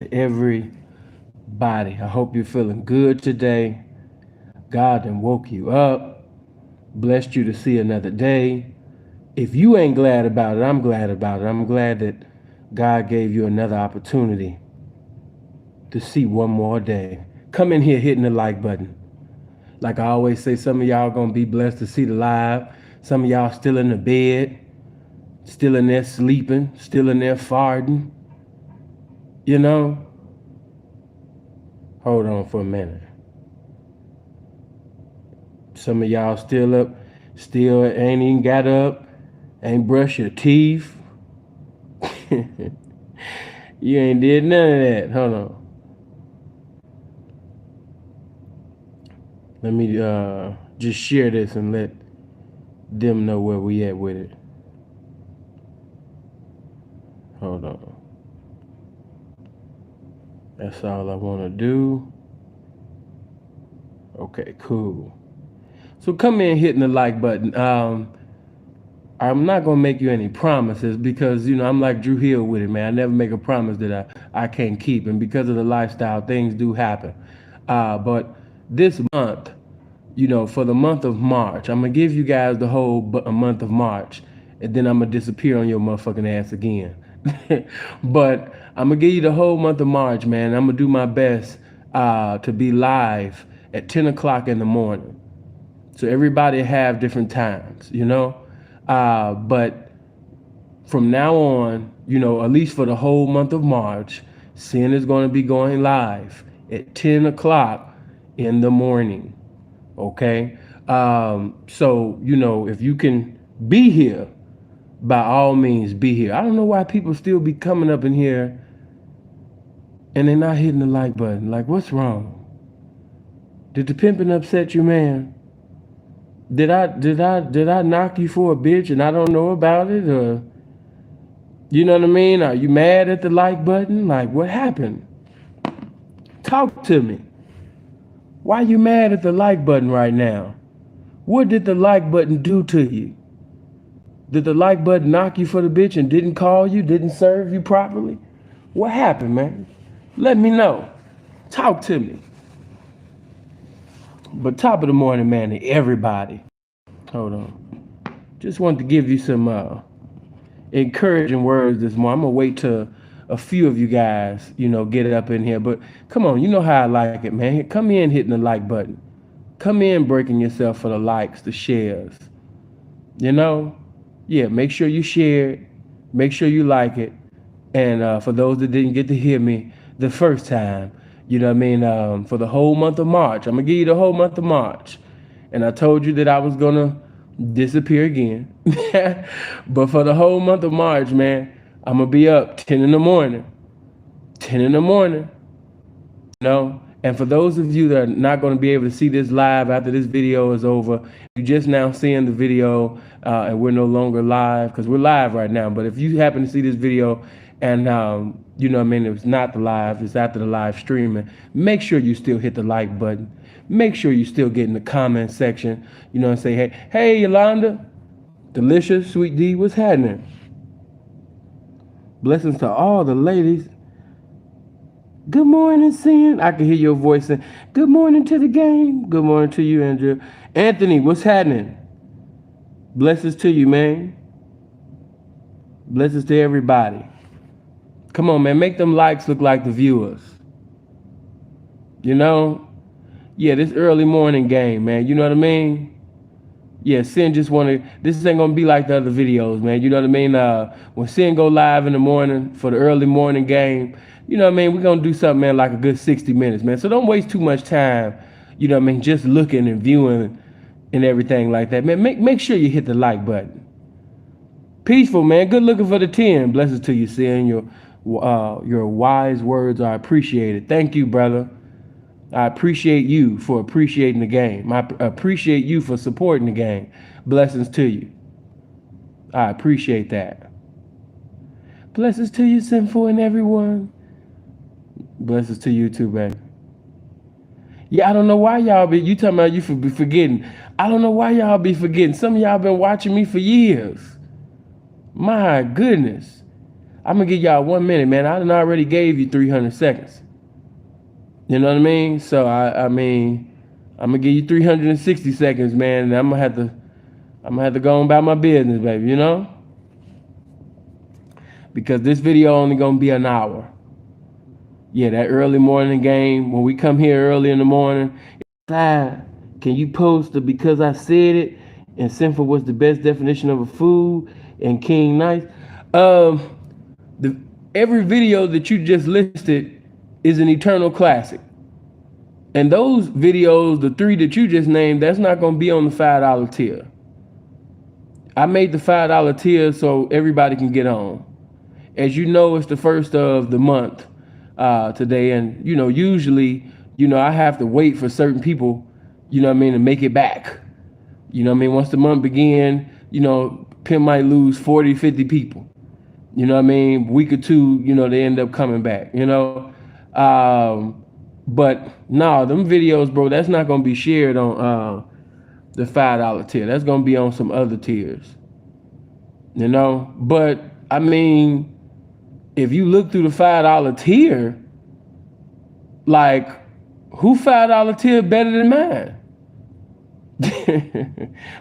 Everybody, I hope you're feeling good today. God done woke you up, blessed you to see another day. If you ain't glad about it, I'm glad about it. I'm glad that God gave you another opportunity to see one more day. Come in here hitting the like button. Like I always say, some of y'all gonna be blessed to see the live. Some of y'all still in the bed, still in there sleeping, still in there farting. You know, hold on for a minute. Some of y'all still up, still ain't even got up, ain't brushed your teeth. You ain't did none of that. Hold on. Let me just share this and let them know where we at with it. Hold on. That's all I want to do. Okay, cool. So come in hitting the like button. I'm not gonna make you any promises because I'm like Drew Hill with it, man. I never make a promise that I can't keep, and because of the lifestyle, things do happen. But this month, for the month of March, I'm gonna give you guys the whole month of March, and then I'm gonna disappear on your motherfucking ass again. But I'm gonna give you the whole month of March, man. I'm gonna do my best to be live at 10 o'clock in the morning. So everybody have different times. But from now on, at least for the whole month of March, Sin is going to be going live at 10 o'clock in the morning. Okay? So, if you can be here, by all means, be here. I don't know why people still be coming up in here and they're not hitting the like button. Like, what's wrong? Did the pimping upset you, man? Did I knock you for a bitch and I don't know about it, or you know what I mean? Are you mad at the like button? Like, what happened? Talk to me. Why you mad at the like button right now? What did the like button do to you? Did the like button knock you for the bitch and didn't call you, didn't serve you properly? What happened, man? Let me know. Talk to me. But top of the morning, man, to everybody. Hold on. Just wanted to give you some encouraging words this morning. I'm gonna wait till a few of you guys, get up in here. But come on, you know how I like it, man. Come in hitting the like button. Come in breaking yourself for the likes, the shares. Yeah, make sure you share it. Make sure you like it. And for those that didn't get to hear me the first time, for the whole month of March, I'm gonna give you the whole month of March. And I told you that I was gonna disappear again. But for the whole month of March, man, I'm gonna be up 10 in the morning. 10 in the morning. And for those of you that are not going to be able to see this live after this video is over, you're just now seeing the video and we're no longer live because we're live right now. But if you happen to see this video and it's not the live, it's after the live streaming, make sure you still hit the like button. Make sure you still get in the comment section, and say, hey, Yolanda, Delicious, Sweet D, what's happening? Blessings to all the ladies. Good morning, Sin. I can hear your voice saying, good morning to the game. Good morning to you, Andrew. Anthony, what's happening? Blessings to you, man. Blessings to everybody. Come on, man. Make them likes look like the viewers. Yeah, this early morning game, man. You know what I mean? Yeah, Sin just wanted, this ain't gonna be like the other videos, man. You know what I mean? When Sin go live in the morning for the early morning game, we're gonna do something, man, like a good 60 minutes, man. So don't waste too much time, just looking and viewing and everything like that. Man, make sure you hit the like button. Peaceful, man. Good looking for the 10. Blessings to you, Sin. Your wise words are appreciated. Thank you, brother. I appreciate you for appreciating the game. I appreciate you for supporting the game. Blessings to you. I appreciate that. Blessings to you, Sinful, and everyone. Blessings to you too, baby. Yeah, I don't know why y'all be, you talking about you be forgetting. I don't know why y'all be forgetting. Some of y'all been watching me for years. My goodness. I'm gonna give y'all 1 minute, man. I done already gave you 300 seconds. You know what I mean? So I mean, I'm gonna give you 360 seconds, man, and I'm gonna have to go on about my business, baby, you know? Because this video only gonna be an hour. Yeah, that early morning game, when we come here early in the morning, can you post the because I said it and sinful was the best definition of a food and King Nice? The every video that you just listed is an eternal classic. And those videos, the 3 that you just named, that's not gonna be on the $5 tier. I made the $5 tier so everybody can get on. As you know, it's the first of the month today, and you know, usually, you know, I have to wait for certain people, you know what I mean, to make it back. You know what I mean? Once the month begin, you know, Pimp might lose 40, 50 people. You know what I mean? Week or two, you know, they end up coming back, you know? But no, them videos, bro, that's not gonna be shared on the $5 tier. That's gonna be on some other tiers. You know? But I mean, if you look through the $5 tier, like, who $5 tier better than mine?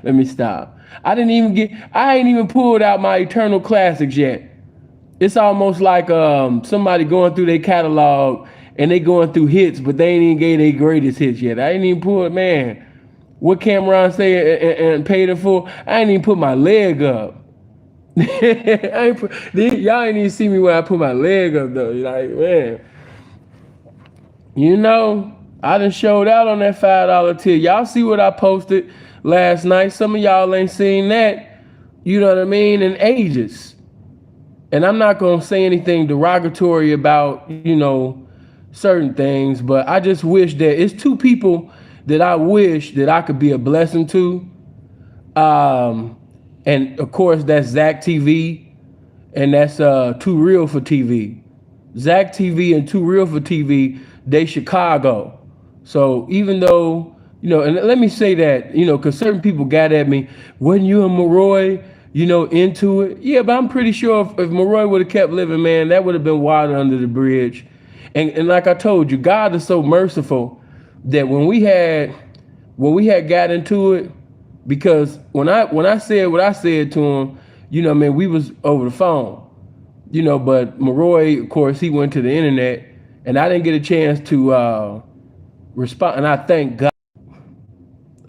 Let me stop. I ain't even pulled out my eternal classics yet. It's almost like somebody going through their catalog and they going through hits, but they ain't even gave their greatest hits yet. I ain't even pulled, man. What Cameron say and paid it for? I ain't even put my leg up. Y'all ain't even see me when I put my leg up though. You're like, man, you know, I done showed out on that $5 tier. Y'all see what I posted last night? Some of y'all ain't seen that, you know what I mean, in ages. And I'm not gonna say anything derogatory about, you know, certain things, but I just wish that it's 2 people that I wish that I could be a blessing to. And of course, that's Zach TV, and that's Too Real for TV. Zach TV and Too Real for TV, they Chicago. So even though, you know, and let me say that, you know, because certain people got at me, wasn't you and Maroy, you know, into it? Yeah, but I'm pretty sure if Maroy would have kept living, man, that would have been water under the bridge. And like I told you, God is so merciful that when we had got into it, because when I said what I said to him, you know, man, we was over the phone, you know, but Maroy, of course, he went to the internet, and I didn't get a chance to respond. And I thank God.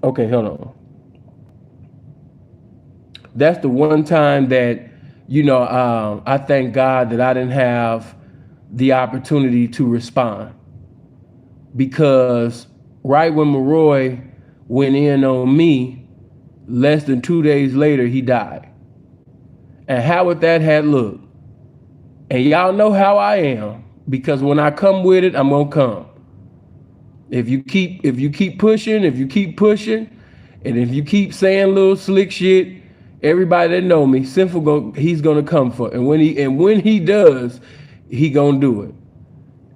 Okay, hold on. That's the one time that, you know, I thank God that I didn't have the opportunity to respond, because right when Maroy went in on me, less than 2 days later, he died. And how would that have looked? And y'all know how I am, because when I come with it, I'm gonna come. If you keep pushing, and if you keep saying little slick shit, everybody that know me, he's gonna come for it. And when he does, he gonna do it.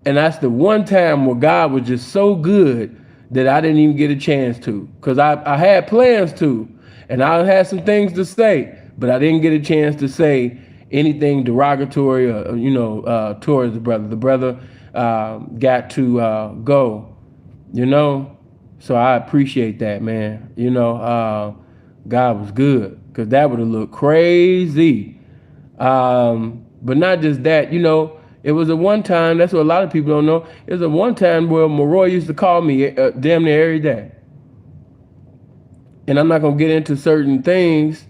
And that's the one time where God was just so good that I didn't even get a chance to, because I had plans to, and I had some things to say, but I didn't get a chance to say anything derogatory or, you know, towards the brother. The brother got to go, you know. So I appreciate that, man. You know, God was good, because that would have looked crazy. But not just that, you know, it was a one time, that's what a lot of people don't know. It was a one time where Maroy used to call me damn near every day. And I'm not going to get into certain things,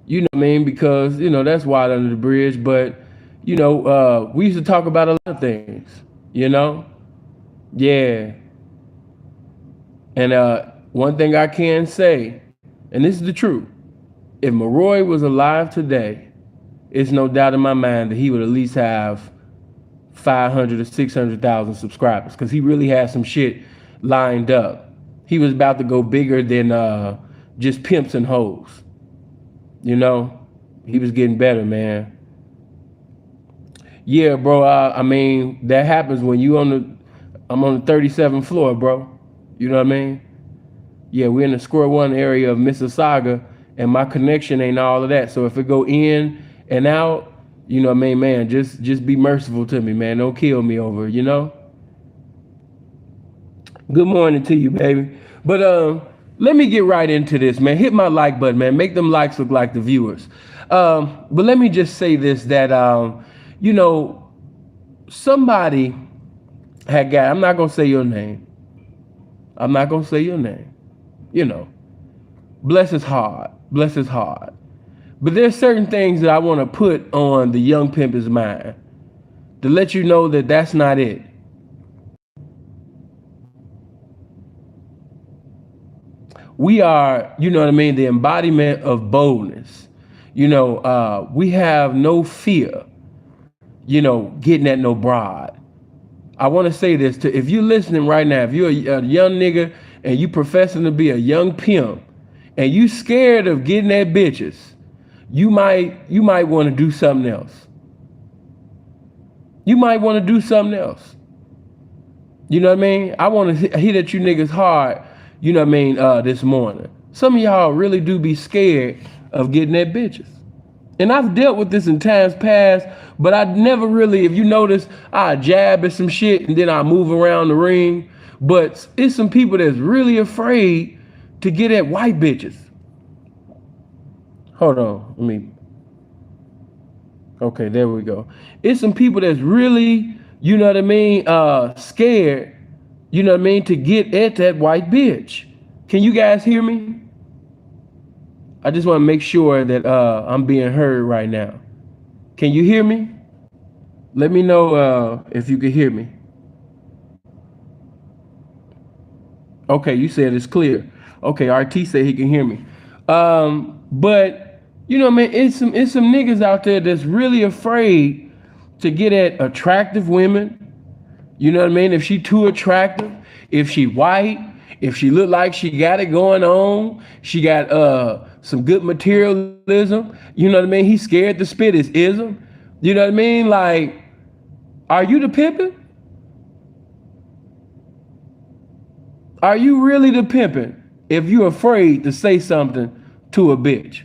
you know what I mean, because, you know, that's water under the bridge. But, you know, we used to talk about a lot of things, you know? Yeah. And one thing I can say, and this is the truth, if Maroy was alive today, it's no doubt in my mind that he would at least have 500 or 600,000 subscribers, because he really had some shit lined up. He was about to go bigger than just pimps and hoes. You know, he was getting better, man. Yeah, bro. I mean, that happens when I'm on the 37th floor, bro. You know what I mean? Yeah, we're in the square one area of Mississauga, and my connection ain't all of that. So if it go in and out, You know what I mean, man? Just be merciful to me, man. Don't kill me over, you know? Good morning to you, baby. But let me get right into this, man. Hit my like button, man. Make them likes look like the viewers. But let me just say this that you know, somebody had got, I'm not gonna say your name. I'm not gonna say your name. You know, bless his heart. Bless his heart. But there's certain things that I want to put on the young pimp's mind to let you know that that's not it. We are, you know what I mean, the embodiment of boldness. You know, we have no fear, you know, getting at no broad. I want to say this to, if you're listening right now, if you're a young nigga and you professing to be a young pimp and you scared of getting at bitches, you might want to do something else. You might want to do something else. You know what I mean? I want to hit at you niggas hard, you know what I mean, this morning. Some of y'all really do be scared of getting at bitches. And I've dealt with this in times past, but I never really, if you notice, I jab at some shit and then I move around the ring. But it's some people that's really afraid to get at white bitches. Hold on, okay, there we go. It's some people that's really, you know what I mean, scared, you know what I mean, to get at that white bitch. Can you guys hear me? I just want to make sure that I'm being heard right now. Can you hear me? Let me know if you can hear me. Okay, you said it's clear. Okay, RT said he can hear me. But you know, man, it's some niggas out there that's really afraid to get at attractive women. You know what I mean? If she too attractive, if she white, if she look like she got it going on, she got some good materialism. You know what I mean? He's scared to spit his ism. You know what I mean? Like, are you the pimpin'? Are you really the pimpin' if you're afraid to say something to a bitch?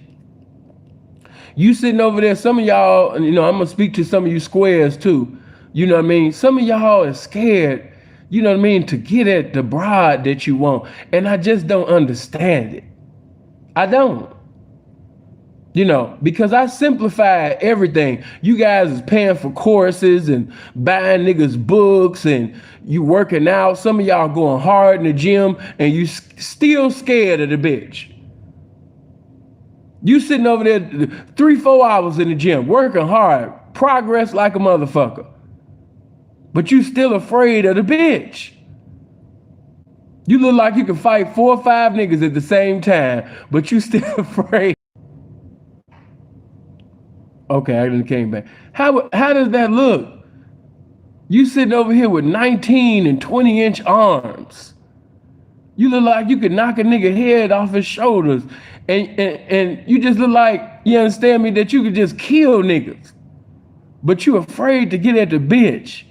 You sitting over there, some of y'all, you know, I'm gonna speak to some of you squares too. You know what I mean? Some of y'all are scared, you know what I mean, to get at the broad that you want. And I just don't understand it. I don't. You know, because I simplify everything. You guys is paying for courses and buying niggas books and you working out. Some of y'all going hard in the gym and you still scared of the bitch. You sitting over there 3-4 hours in the gym, working hard, progress like a motherfucker. But you still afraid of the bitch. You look like you can fight 4 or 5 niggas at the same time, but you still afraid. Okay, I didn't came back. How does that look? You sitting over here with 19 and 20-inch arms. You look like you could knock a nigga head off his shoulders. And you just look like, you understand me, that you could just kill niggas. But you afraid to get at the bitch.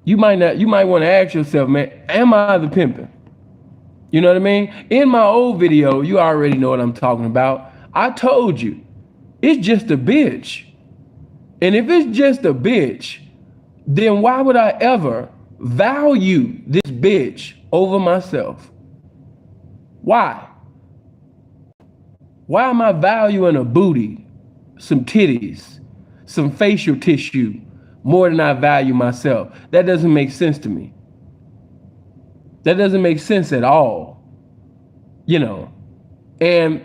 You might want to ask yourself, man, am I the pimpin'? You know what I mean? In my old video, you already know what I'm talking about. I told you, it's just a bitch. And if it's just a bitch, then why would I ever value this bitch over myself? Why? Why am I valuing a booty, some titties, some facial tissue more than I value myself? That doesn't make sense to me. That doesn't make sense at all. You know, and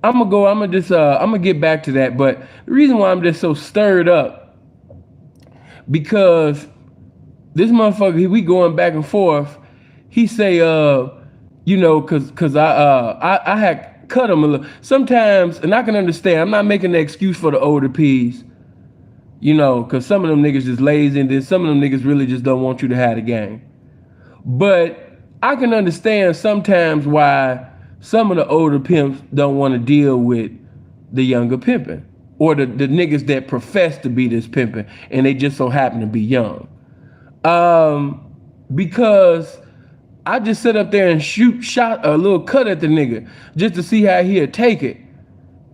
I'm gonna get back to that. But the reason why I'm just so stirred up, because this motherfucker, we going back and forth. He say, you know, cause I had cut him a little. Sometimes, and I can understand, I'm not making an excuse for the older P's, you know, cause some of them niggas just lazy and then some of them niggas really just don't want you to have the game. But I can understand sometimes why some of the older pimps don't want to deal with the younger pimping, or the niggas that profess to be this pimping and they just so happen to be young. Because I just sit up there and shot a little cut at the nigga just to see how he'd take it.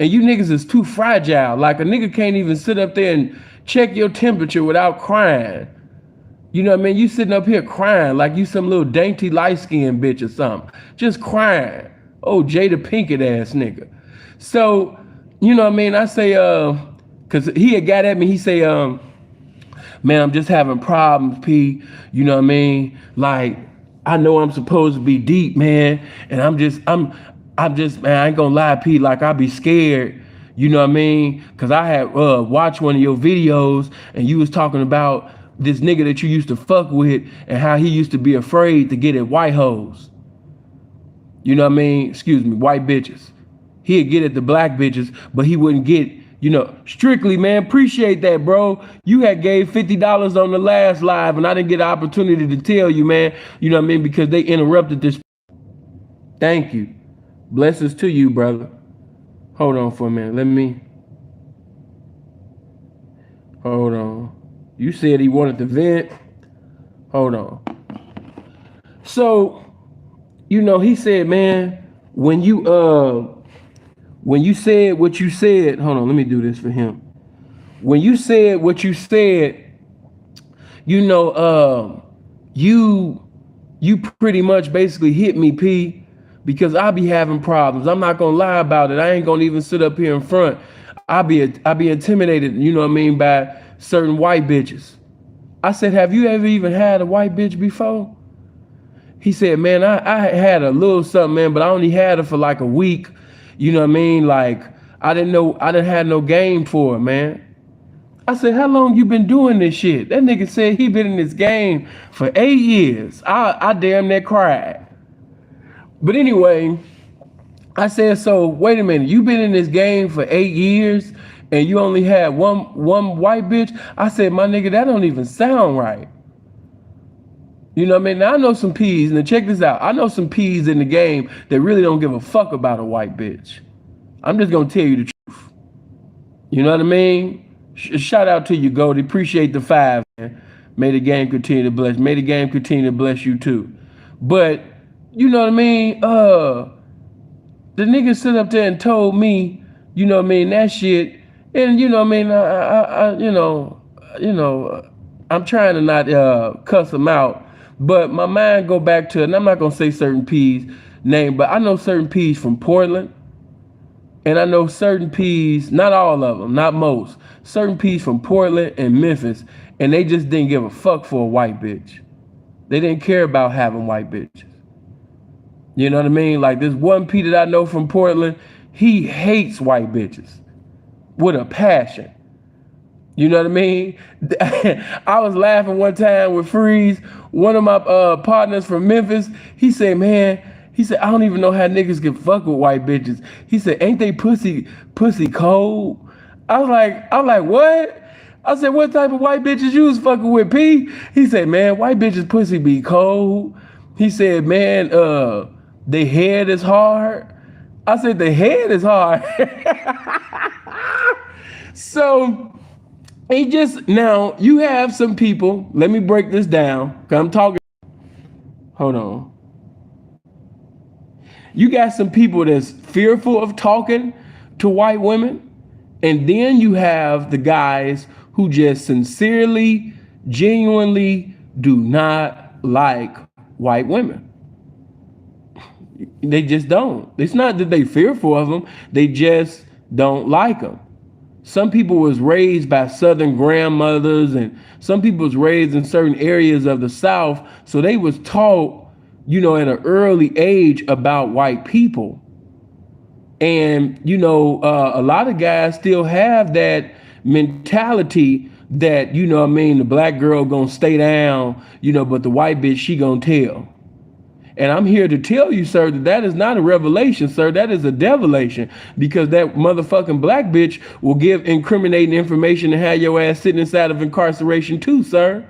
And you niggas is too fragile. Like a nigga can't even sit up there and check your temperature without crying. You know what I mean? You sitting up here crying like you some little dainty light-skinned bitch or something. Just crying. Oh, Jada Pinkett ass nigga. So, you know what I mean? I say, cause he had got at me, he say, man, I'm just having problems, P. You know what I mean? Like, I know I'm supposed to be deep, man. And I'm just, man, I ain't gonna lie, P, like I be scared. You know what I mean? Cause I had watched one of your videos and you was talking about this nigga that you used to fuck with and how he used to be afraid to get at white hoes. You know what I mean? Excuse me, white bitches. He'd get at the black bitches, but he wouldn't get, you know, strictly, man, appreciate that, bro. You had gave $50 on the last live and I didn't get an opportunity to tell you, man. You know what I mean? Because they interrupted this. Thank you. Blessings to you, brother. Hold on for a minute. Hold on. You said he wanted to vent. Hold on. So, you know, he said, man, when you said what you said, hold on, let me do this for him. When you said what you said, you know, you pretty much basically hit me, P, because I be having problems. I'm not gonna lie about it. I ain't gonna even sit up here in front. I be intimidated, you know what I mean, by certain white bitches. I said, have you ever even had a white bitch before? He said, man, I had a little something, man, but I only had her for like a week. You know what I mean? Like, I didn't have no game for it, man. I said, how long you been doing this shit? That nigga said he been in this game for 8 years. I damn near cried. But anyway, I said, so wait a minute, you been in this game for 8 years and you only had one white bitch? I said, my nigga, that don't even sound right. You know what I mean? Now I know some P's, and check this out. I know some P's in the game that really don't give a fuck about a white bitch. I'm just gonna tell you the truth. You know what I mean? Shout out to you, Goldie. Appreciate the 5, man. May the game continue to bless. May the game continue to bless you too. But you know what I mean? The nigga sit up there and told me, you know what I mean, that shit. And you know what I mean? I you know, I'm trying to not cuss him out, but my mind go back to, and I'm not gonna say certain P's name, but I know certain P's from Portland, and I know certain P's, not all of them, not most, certain P's from Portland and Memphis, and they just didn't give a fuck for a white bitch. They didn't care about having white bitches. You know what I mean? Like this one P that I know from Portland, he hates white bitches with a passion. You know what I mean? I was laughing one time with Freeze, one of my partners from Memphis. He said, man, I don't even know how niggas can fuck with white bitches. He said, ain't they pussy cold? I was like, what? I said, what type of white bitches you was fucking with, P? He said, man, white bitches pussy be cold. He said, man, their head is hard. I said, the head is hard. So he just, now you have some people, let me break this down, because I'm talking, hold on. You got some people that's fearful of talking to white women, and then you have the guys who just sincerely, genuinely do not like white women. They just don't. It's not that they fearful of them, they just don't like them. Some people was raised by Southern grandmothers, and some people was raised in certain areas of the South, so they was taught, you know, at an early age about white people. And, you know, a lot of guys still have that mentality that, you know what I mean, the black girl gonna stay down, you know, but the white bitch, she gonna tell. And I'm here to tell you, sir, that is not a revelation, sir. That is a devilation, because that motherfucking black bitch will give incriminating information and have your ass sitting inside of incarceration too, sir.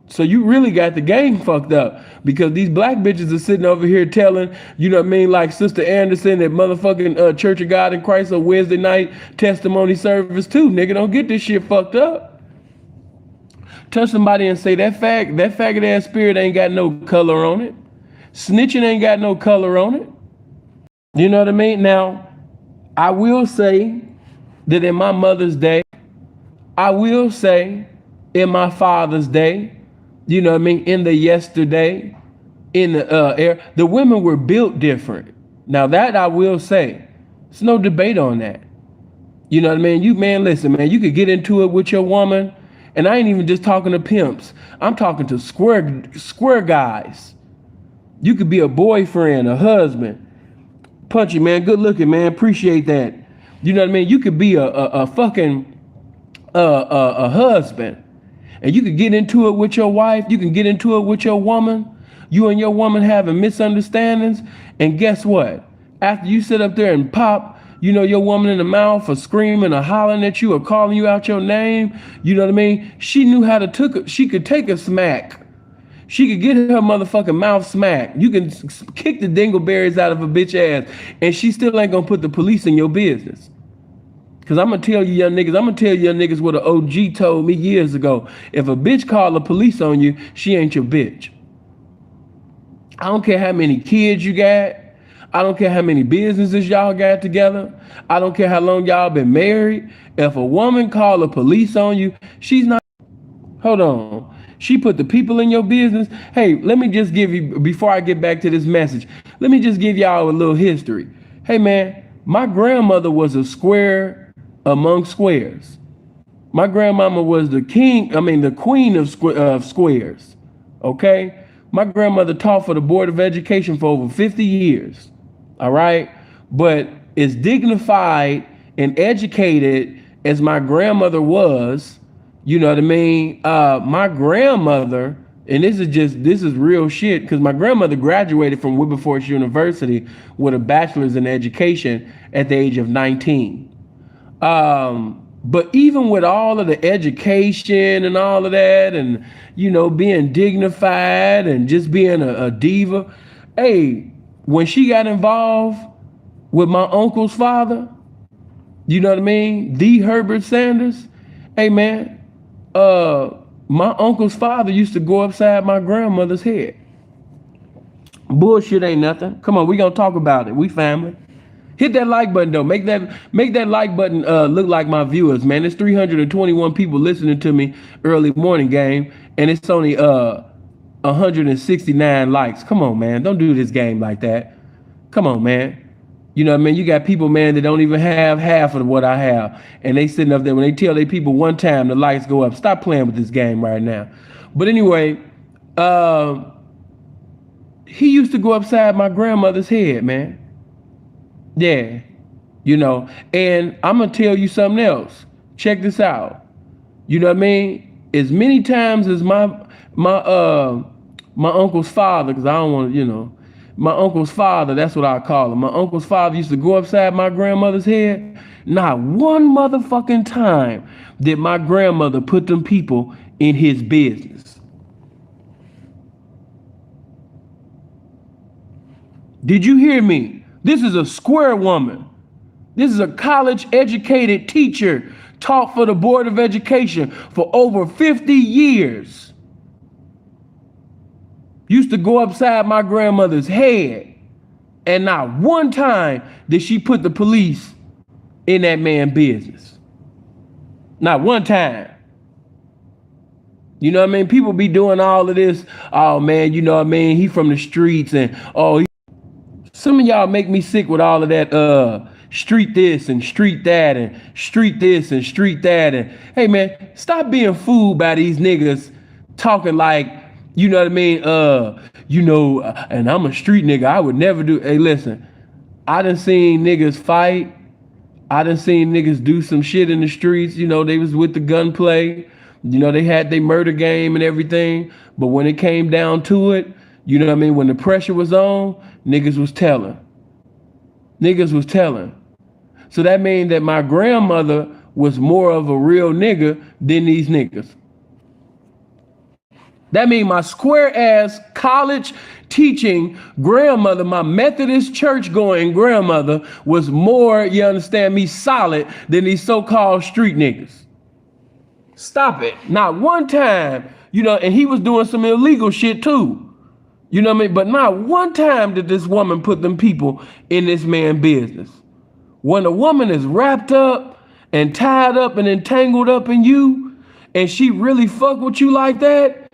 So you really got the game fucked up, because these black bitches are sitting over here telling, you know what I mean, like Sister Anderson at motherfucking Church of God in Christ on Wednesday night testimony service too. Nigga, don't get this shit fucked up. Touch somebody and say that faggot ass spirit ain't got no color on it. Snitching ain't got no color on it. You know what I mean? Now, I will say that in my mother's day, I will say in my father's day, you know what I mean, in the yesterday, in the era, the women were built different. Now that I will say, there's no debate on that. You know what I mean? You man, listen, man, you could get into it with your woman, and I ain't even just talking to pimps. I'm talking to square guys. You could be a boyfriend, a husband. Punchy, man, good looking, man. Appreciate that. You know what I mean? You could be a fucking a husband, and you could get into it with your wife. You can get into it with your woman. You and your woman having misunderstandings, and guess what? After you sit up there and pop, you know, your woman in the mouth, or screaming, or hollering at you, or calling you out your name, you know what I mean? She knew how to she could take a smack. She could get her motherfucking mouth smacked. You can kick the dingleberries out of a bitch ass, and she still ain't gonna put the police in your business. Cause I'm gonna tell you young niggas what an OG told me years ago. If a bitch call the police on you, she ain't your bitch. I don't care how many kids you got. I don't care how many businesses y'all got together. I don't care how long y'all been married. If a woman call the police on you, she's not. Hold on. She put the people in your business. Hey, let me just give you, before I get back to this message, let me just give y'all a little history. Hey man, my grandmother was a square among squares. My grandmama was the queen of squares. Okay? My grandmother taught for the Board of Education for over 50 years. All right? But as dignified and educated as my grandmother was, you know what I mean? My grandmother, and this is real shit, because my grandmother graduated from Wilberforce University with a bachelor's in education at the age of 19. But even with all of the education and all of that, and, you know, being dignified and just being a diva, hey, when she got involved with my uncle's father, you know what I mean? D. Herbert Sanders, hey man, my uncle's father used to go upside my grandmother's head. Bullshit ain't nothing. Come on, we gonna talk about it. We family. Hit that like button though. Make that like button look like my viewers, man. There's 321 people listening to me early morning game, and it's only 169 likes. Come on, man. Don't do this game like that. Come on, man. You know what I mean? You got people, man, that don't even have half of what I have. And they sitting up there, when they tell their people one time, the likes go up. Stop playing with this game right now. But anyway, he used to go upside my grandmother's head, man. Yeah. You know, and I'm going to tell you something else. Check this out. You know what I mean? As many times as my uncle's father, because I don't want to, you know, my uncle's father, that's what I call him. My uncle's father used to go upside my grandmother's head. Not one motherfucking time did my grandmother put them people in his business. Did you hear me? This is a square woman. This is a college educated teacher, taught for the Board of Education for over 50 years. Used to go upside my grandmother's head, and not one time did she put the police in that man's business. Not one time. You know what I mean? People be doing all of this. Oh man, you know what I mean? He from the streets, and some of y'all make me sick with all of that street this and street that and street this and street that. And hey man, stop being fooled by these niggas talking like, you know what I mean? And I'm a street nigga. I would never do. Hey, listen, I done seen niggas fight. I done seen niggas do some shit in the streets. You know, they was with the gunplay. You know, they had their murder game and everything. But when it came down to it, you know what I mean? When the pressure was on, niggas was telling. Niggas was telling. So that means that my grandmother was more of a real nigga than these niggas. That means my square ass college teaching grandmother, my Methodist church going grandmother, was more, you understand me, solid than these so-called street niggas. Stop it. Not one time, you know, and he was doing some illegal shit too. You know what I mean? But not one time did this woman put them people in this man's business. When a woman is wrapped up and tied up and entangled up in you, and she really fuck with you like that,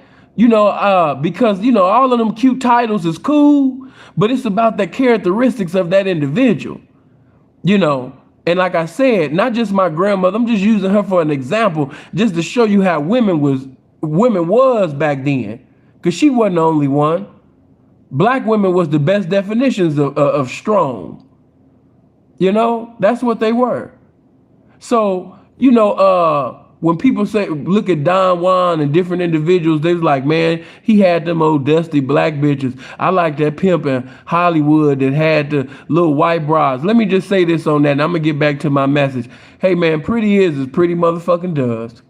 because all of them cute titles is cool, but it's about the characteristics of that individual, And like I said, not just my grandmother, I'm just using her for an example, just to show you how women was back then, because she wasn't the only one. Black women was the best definitions of strong. That's what they were. So, when people say, look at Don Juan and different individuals, they was like, man, he had them old dusty black bitches. I like that pimp in Hollywood that had the little white bras. Let me just say this on that, and I'm going to get back to my message. Hey, man, pretty is as pretty motherfucking does.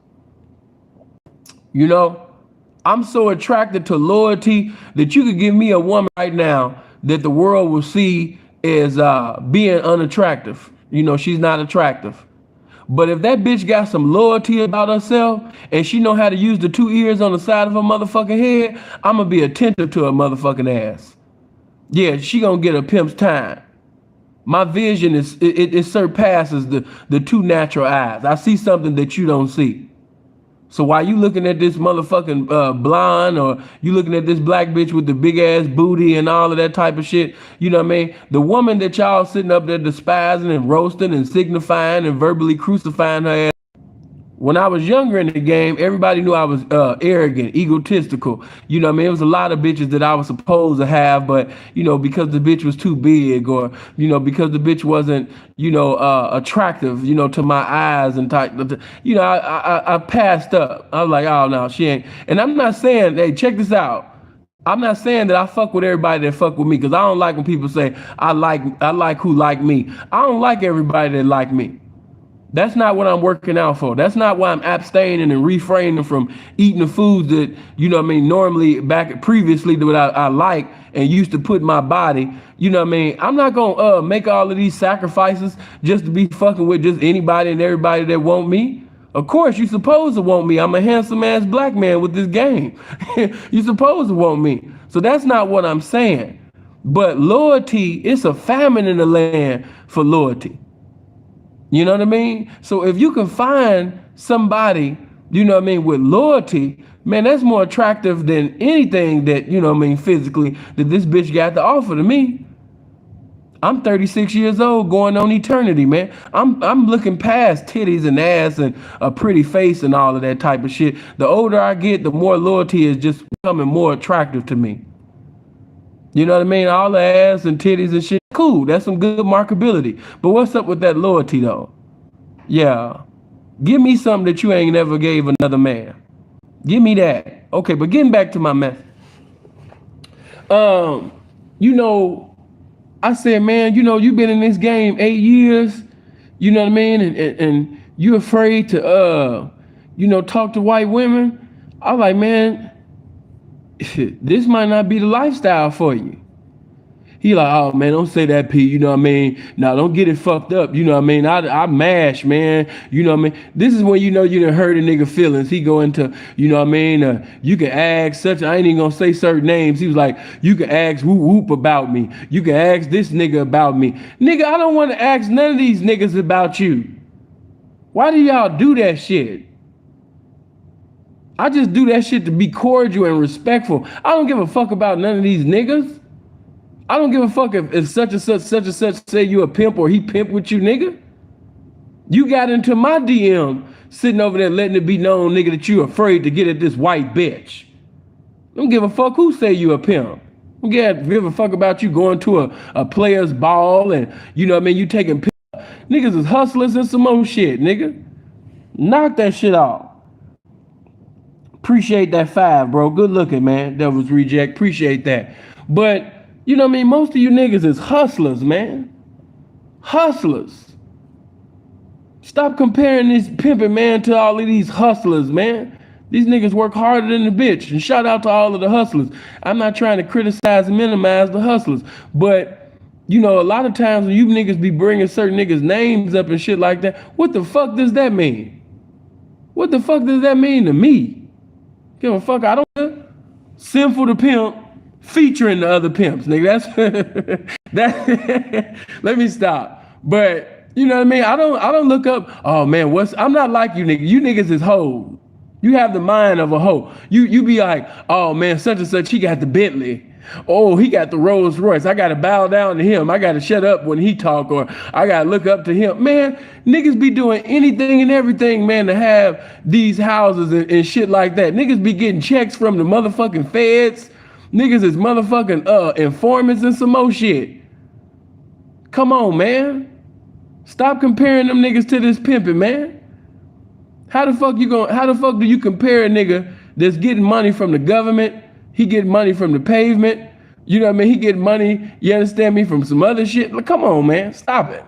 I'm so attracted to loyalty that you could give me a woman right now that the world will see as being unattractive. She's not attractive. But if that bitch got some loyalty about herself and she know how to use the 2 ears on the side of her motherfucking head, I'm going to be attentive to her motherfucking ass. Yeah, she going to get a pimp's time. My vision it surpasses the 2 natural eyes. I see something that you don't see. So while you looking at this motherfucking blonde, or you looking at this black bitch with the big ass booty and all of that type of shit, you know what I mean? The woman that y'all sitting up there despising and roasting and signifying and verbally crucifying her ass. When I was younger in the game, everybody knew I was arrogant, egotistical. It was a lot of bitches that I was supposed to have, but, because the bitch was too big, or, because the bitch wasn't, attractive, to my eyes and type, I passed up. I was like, oh, no, she ain't. And I'm not saying, hey, check this out. I'm not saying that I fuck with everybody that fuck with me, because I don't like when people say, I like who like me. I don't like everybody that like me. That's not what I'm working out for. That's not why I'm abstaining and refraining from eating the foods that, normally previously that I like and used to put in my body. I'm not going to make all of these sacrifices just to be fucking with just anybody and everybody that want me. Of course, you supposed to want me. I'm a handsome ass black man with this game. You supposed to want me. So that's not what I'm saying. But loyalty, it's a famine in the land for loyalty. You know what I mean? So if you can find somebody, with loyalty, man, that's more attractive than anything that, physically that this bitch got to offer to me. I'm 36 years old going on eternity, man. I'm looking past titties and ass and a pretty face and all of that type of shit. The older I get, the more loyalty is just becoming more attractive to me. You know what I mean? All the ass and titties and shit, cool. That's some good markability. But what's up with that loyalty, though? Yeah. Give me something that you ain't never gave another man. Give me that. Okay, but getting back to my message. I said, man, you've been in this game 8 years. You know what I mean? And you afraid to, talk to white women. I was like, man, this might not be the lifestyle for you. He like, oh man, don't say that, P. You know what I mean? Now don't get it fucked up. You know what I mean? I mash, man. You know what I mean? This is when you done hurt a nigga feelings. He go into, you know what I mean? You can ask such, I ain't even gonna say certain names. He was like, you can ask whoop whoop about me. You can ask this nigga about me. Nigga, I don't want to ask none of these niggas about you. Why do y'all do that shit? I just do that shit to be cordial and respectful. I don't give a fuck about none of these niggas. I don't give a fuck if such and such say you a pimp or he pimp with you, nigga. You got into my DM sitting over there letting it be known, nigga, that you afraid to get at this white bitch. Don't give a fuck who say you a pimp. Don't give a fuck about you going to a player's ball and, you know what I mean, you taking pills. Niggas is hustlers and some more shit, nigga. Knock that shit off. Appreciate that 5, bro. Good looking, man. Devil's Reject. Appreciate that. But, you know what I mean? Most of you niggas is hustlers, man. Hustlers. Stop comparing this pimping man to all of these hustlers, man. These niggas work harder than the bitch. And shout out to all of the hustlers. I'm not trying to criticize and minimize the hustlers. But, a lot of times when you niggas be bringing certain niggas' names up and shit like that, what the fuck does that mean? What the fuck does that mean to me? Give a fuck, I don't care. Sinful to Pimp featuring the other pimps, nigga. That's let me stop. But You know what I mean? I don't look up, oh man, I'm not like you niggas. You niggas is hoes. You have the mind of a hoe. You be like, oh man, such and such, he got the Bentley. Oh, he got the Rolls Royce. I gotta bow down to him. I gotta shut up when he talk, or I gotta look up to him. Man, niggas be doing anything and everything, man, to have these houses and shit like that. Niggas be getting checks from the motherfucking feds. Niggas is motherfucking informants and some more shit. Come on, man. Stop comparing them niggas to this pimping, man. How the fuck do you compare a nigga that's getting money from the government? He getting money from the pavement. You know what I mean? He getting money, you understand me, from some other shit. Like, come on, man. Stop it.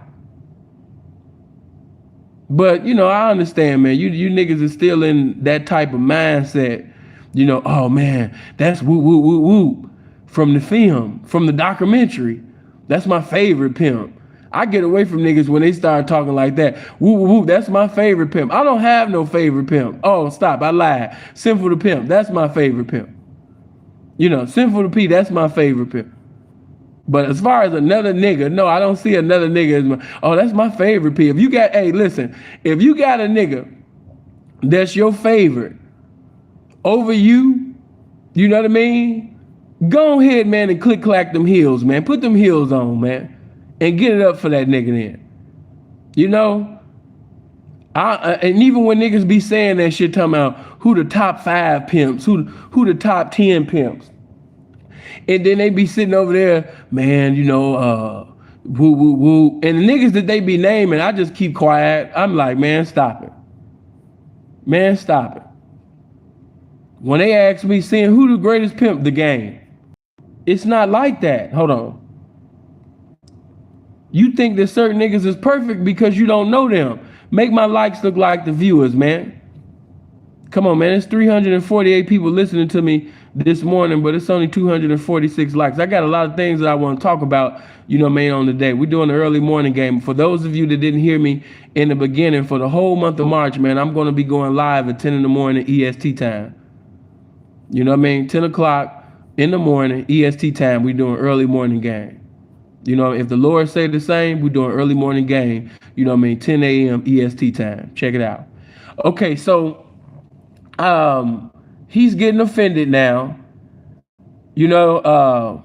But, you know, I understand, man. You niggas are still in that type of mindset. You know, oh man, that's woo woo woo woo from the film, from the documentary. That's my favorite pimp. I get away from niggas when they start talking like that. Woo, woo, woo, that's my favorite pimp. I don't have no favorite pimp. Oh, stop, I lied. Sinful the Pimp, that's my favorite pimp. You know, Sinful the P, that's my favorite pimp. But as far as another nigga, no, I don't see another nigga as my, oh, that's my favorite pimp. If you got, hey, listen, if you got a nigga that's your favorite over you, you know what I mean? Go ahead, man, and click-clack them heels, man. Put them heels on, man. And get it up for that nigga then. You know? And even when niggas be saying that shit, talking about who the top 5 pimps, who the top 10 pimps. And then they be sitting over there, man, you know, woo, woo, woo. And the niggas that they be naming, I just keep quiet. I'm like, man, stop it. Man, stop it. When they ask me, saying who the greatest pimp the game, it's not like that. Hold on. You think that certain niggas is perfect because you don't know them. Make my likes look like the viewers, man. Come on, man. It's 348 people listening to me this morning, but it's only 246 likes. I got a lot of things that I want to talk about, you know, man, on the day. We're doing the early morning game. For those of you that didn't hear me in the beginning, for the whole month of March, man, I'm going to be going live at 10 in the morning EST time. You know what I mean? 10 o'clock in the morning EST time, we're doing early morning game. You know, if the Lord say the same, we're doing early morning game, you know what I mean, 10 a.m. EST time. Check it out. Okay, so he's getting offended now. You know,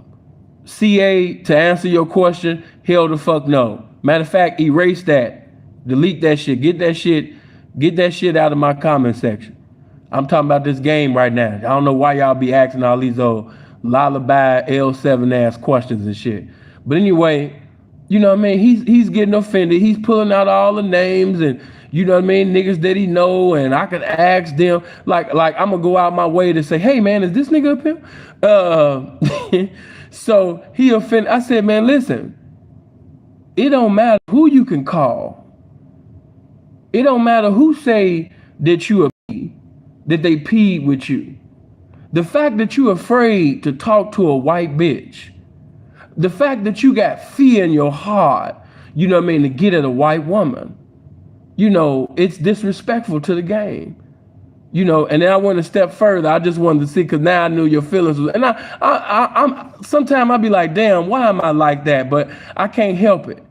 CA, to answer your question, hell the fuck no. Matter of fact, erase that. Delete that shit. Get that shit out of my comment section. I'm talking about this game right now. I don't know why y'all be asking all these old lullaby L7 ass questions and shit. But anyway, you know what I mean? He's getting offended. He's pulling out all the names and, you know what I mean, niggas that he know, and I could ask them, like I'm gonna go out my way to say, hey man, is this nigga a pimp? So he offended. I said, man, listen, it don't matter who you can call. It don't matter who say that you a P, that they peed with you. The fact that you afraid to talk to a white bitch, the fact that you got fear in your heart, you know what I mean, to get at a white woman, you know, it's disrespectful to the game. You know, and then I went a step further. I just wanted to see, because now I knew your feelings was, and I'm sometimes I be like, damn, why am I like that? But I can't help it.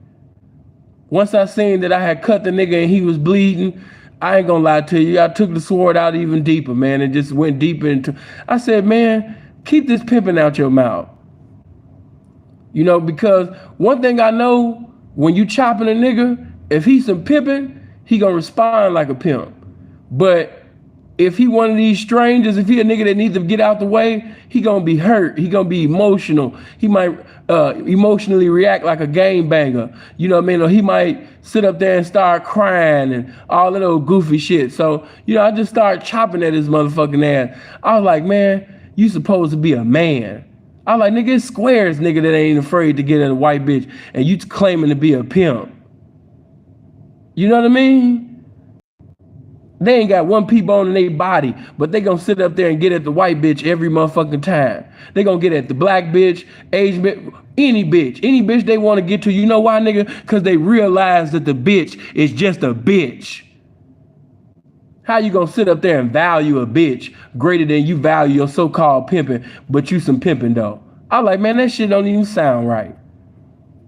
Once I seen that I had cut the nigga and he was bleeding, I ain't gonna lie to you, I took the sword out even deeper, man, and just went deeper into, I said, man, keep this pimping out your mouth. You know, because one thing I know, when you chopping a nigga, if he's some pimping, he gonna respond like a pimp. But if he one of these strangers, if he a nigga that needs to get out the way, he gonna be hurt. He gonna be emotional. He might emotionally react like a game banger. You know what I mean? Or he might sit up there and start crying and all that old goofy shit. So, you know, I just started chopping at his motherfucking ass. I was like, man, you supposed to be a man. I was like, nigga, it's squares, nigga, that ain't afraid to get at a white bitch, and you claiming to be a pimp. You know what I mean? They ain't got one P-bone in their body, but they gonna sit up there and get at the white bitch every motherfucking time. They gonna get at the black bitch, Asian bitch, any bitch they wanna get to. You know why, nigga? Because they realize that the bitch is just a bitch. How you gonna sit up there and value a bitch greater than you value your so-called pimping, but you some pimping though? I'm like, man, that shit don't even sound right.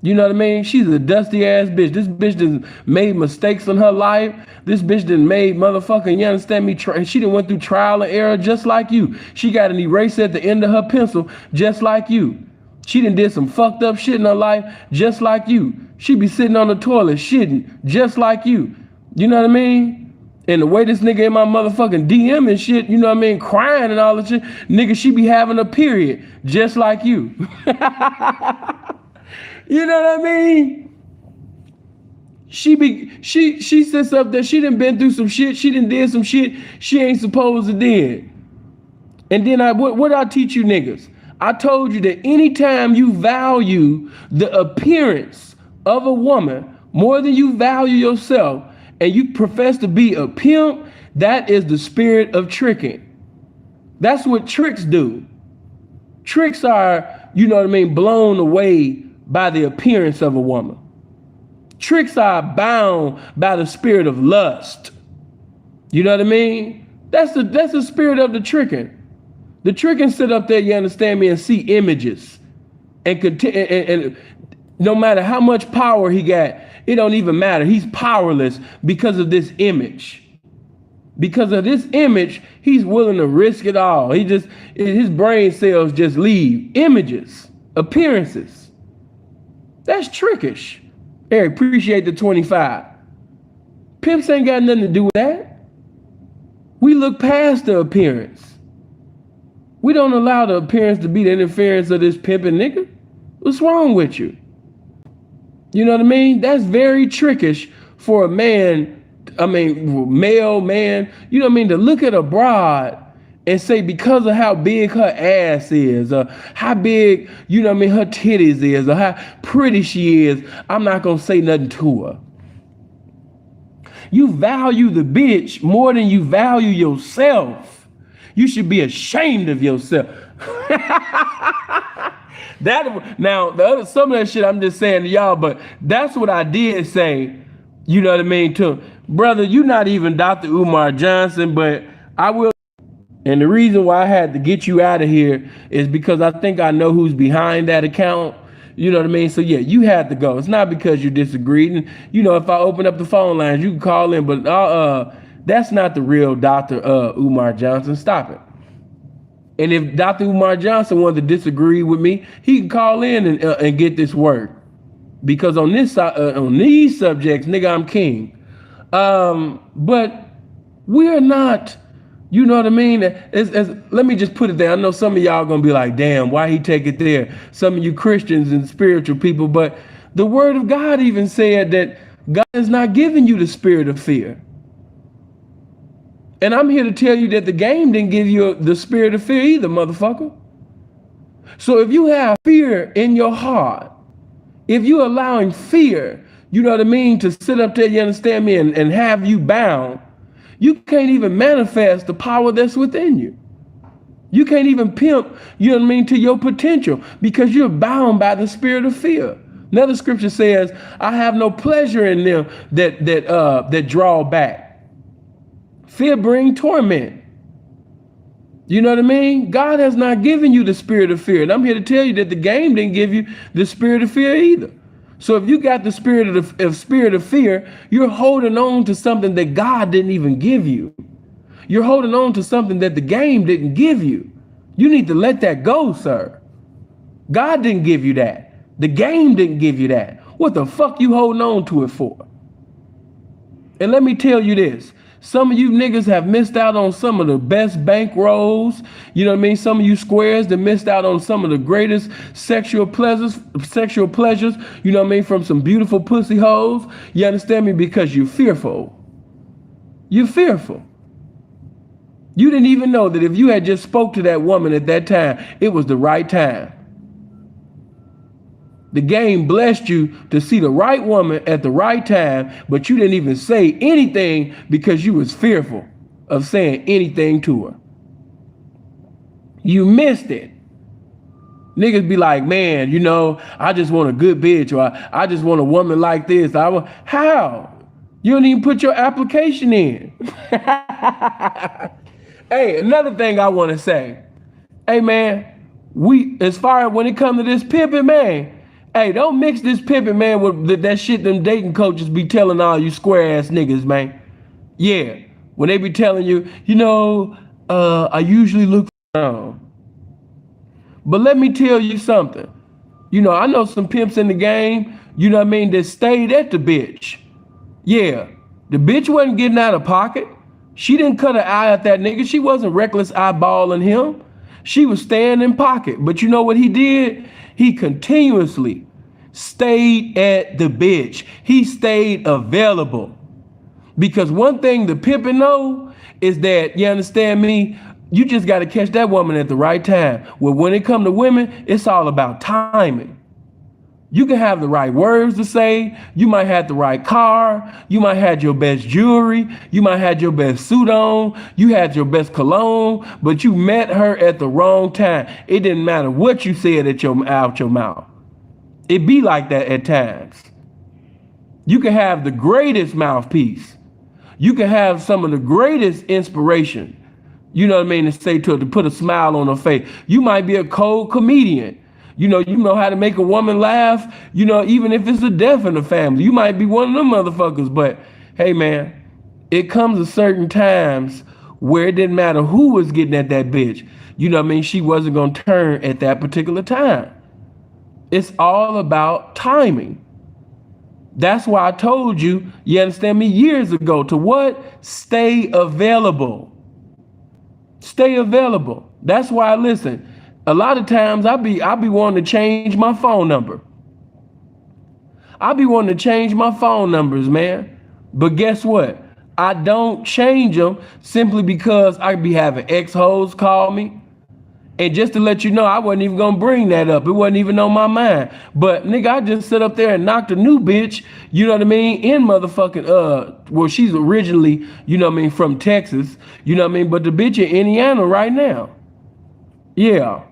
You know what I mean? She's a dusty ass bitch. This bitch done made mistakes in her life. This bitch done made motherfucking, you understand me? She done went through trial and error just like you. She got an eraser at the end of her pencil just like you. She done did some fucked up shit in her life just like you. She be sitting on the toilet shitting just like you. You know what I mean? And the way this nigga in my motherfucking DM and shit, you know what I mean? Crying and all that shit. Nigga, she be having a period just like you. You know what I mean? She sits up there, she done been through some shit, she done did some shit she ain't supposed to did. And then what I teach you niggas? I told you that anytime you value the appearance of a woman more than you value yourself, and you profess to be a pimp, that is the spirit of tricking. That's what tricks do. Tricks are, you know what I mean, blown away by the appearance of a woman. Tricks are bound by the spirit of lust. You know what I mean? That's the spirit of the tricking. The tricking sit up there, you understand me, and see images. And no matter how much power he got, it don't even matter. He's powerless because of this image. Because of this image, he's willing to risk it all. His brain cells just leave images, appearances. That's trickish. Eric, appreciate the 25. Pimps ain't got nothing to do with that. We look past the appearance. We don't allow the appearance to be the interference of this pimping nigga. What's wrong with you? You know what I mean? That's very trickish for a man, male man, you know what I mean, to look at a broad and say because of how big her ass is, or how big, you know what I mean, her titties is, or how pretty she is, I'm not gonna say nothing to her. You value the bitch more than you value yourself. You should be ashamed of yourself. Some of that shit I'm just saying to y'all, but that's what I did say, you know what I mean, to him. Brother, you're not even Dr. Umar Johnson, but I will. And the reason why I had to get you out of here is because I think I know who's behind that account. You know what I mean? So yeah, you had to go. It's not because you disagreed. And you know, if I open up the phone lines, you can call in, but that's not the real Dr. Umar Johnson. Stop it. And if Dr. Umar Johnson wanted to disagree with me, he can call in and get this work. Because on these subjects, nigga, I'm king. But we're not, you know what I mean? Let me just put it there. I know some of y'all gonna be like, damn, why he take it there? Some of you Christians and spiritual people, but the word of God even said that God has not given you the spirit of fear. And I'm here to tell you that the game didn't give you the spirit of fear either, motherfucker. So if you have fear in your heart, if you're allowing fear, you know what I mean, to sit up there, you understand me, and have you bound, you can't even manifest the power that's within you. You can't even pimp, you know what I mean, to your potential because you're bound by the spirit of fear. Another scripture says, I have no pleasure in them that draw back. Fear brings torment. You know what I mean? God has not given you the spirit of fear. And I'm here to tell you that the game didn't give you the spirit of fear either. So if you got the spirit of fear, you're holding on to something that God didn't even give you. You're holding on to something that the game didn't give you. You need to let that go, sir. God didn't give you that. The game didn't give you that. What the fuck you holding on to it for? And let me tell you this. Some of you niggas have missed out on some of the best bankrolls. You know what I mean? Some of you squares that missed out on some of the greatest sexual pleasures, you know what I mean, from some beautiful pussy hoes. You understand me? Because you're fearful. You're fearful. You didn't even know that if you had just spoke to that woman at that time, it was the right time. The game blessed you to see the right woman at the right time, but you didn't even say anything because you was fearful of saying anything to her. You missed it. Niggas be like, man, you know, I just want a good bitch, or I just want a woman like this. How? You don't even put your application in. Hey, another thing I want to say. Hey, man, as far as when it comes to this pimping, man, Hey, don't mix this pimping, man, with that shit them dating coaches be telling all you square ass niggas, man. Yeah, when they be telling you, I usually look for. But let me tell you something. I know some pimps in the game, that stayed at the bitch. Yeah, the bitch wasn't getting out of pocket. She didn't cut an eye at that nigga. She wasn't reckless eyeballing him. She was staying in pocket. But you know what he did? He continuously stayed at the bitch. He stayed available. Because one thing the pimpin' know is that, you understand me, you just got to catch that woman at the right time. Well, when it come to women, it's all about timing. You can have the right words to say. You might have the right car. You might have your best jewelry. You might have your best suit on. You had your best cologne, but you met her at the wrong time. It didn't matter what you said out your mouth. It be like that at times. You can have the greatest mouthpiece. You can have some of the greatest inspiration. You know what I mean? To say to her, to put a smile on her face. You might be a cold comedian. You know how to make a woman laugh, even if it's a death in the family. You might be one of them motherfuckers, but hey, man, it comes a certain times where it didn't matter who was getting at that bitch. You know what I mean? She wasn't going to turn at that particular time. It's all about timing. That's why I told you, you understand me, years ago, to what? Stay available. Stay available. That's why, listen, a lot of times I be wanting to change my phone number. I be wanting to change my phone numbers, man. But guess what? I don't change them simply because I be having ex-hoes call me. And just to let you know, I wasn't even gonna bring that up. It wasn't even on my mind. But nigga, I just sit up there and knocked a new bitch, you know what I mean, in motherfucking well, she's originally, from Texas, but the bitch in Indiana right now. Yeah.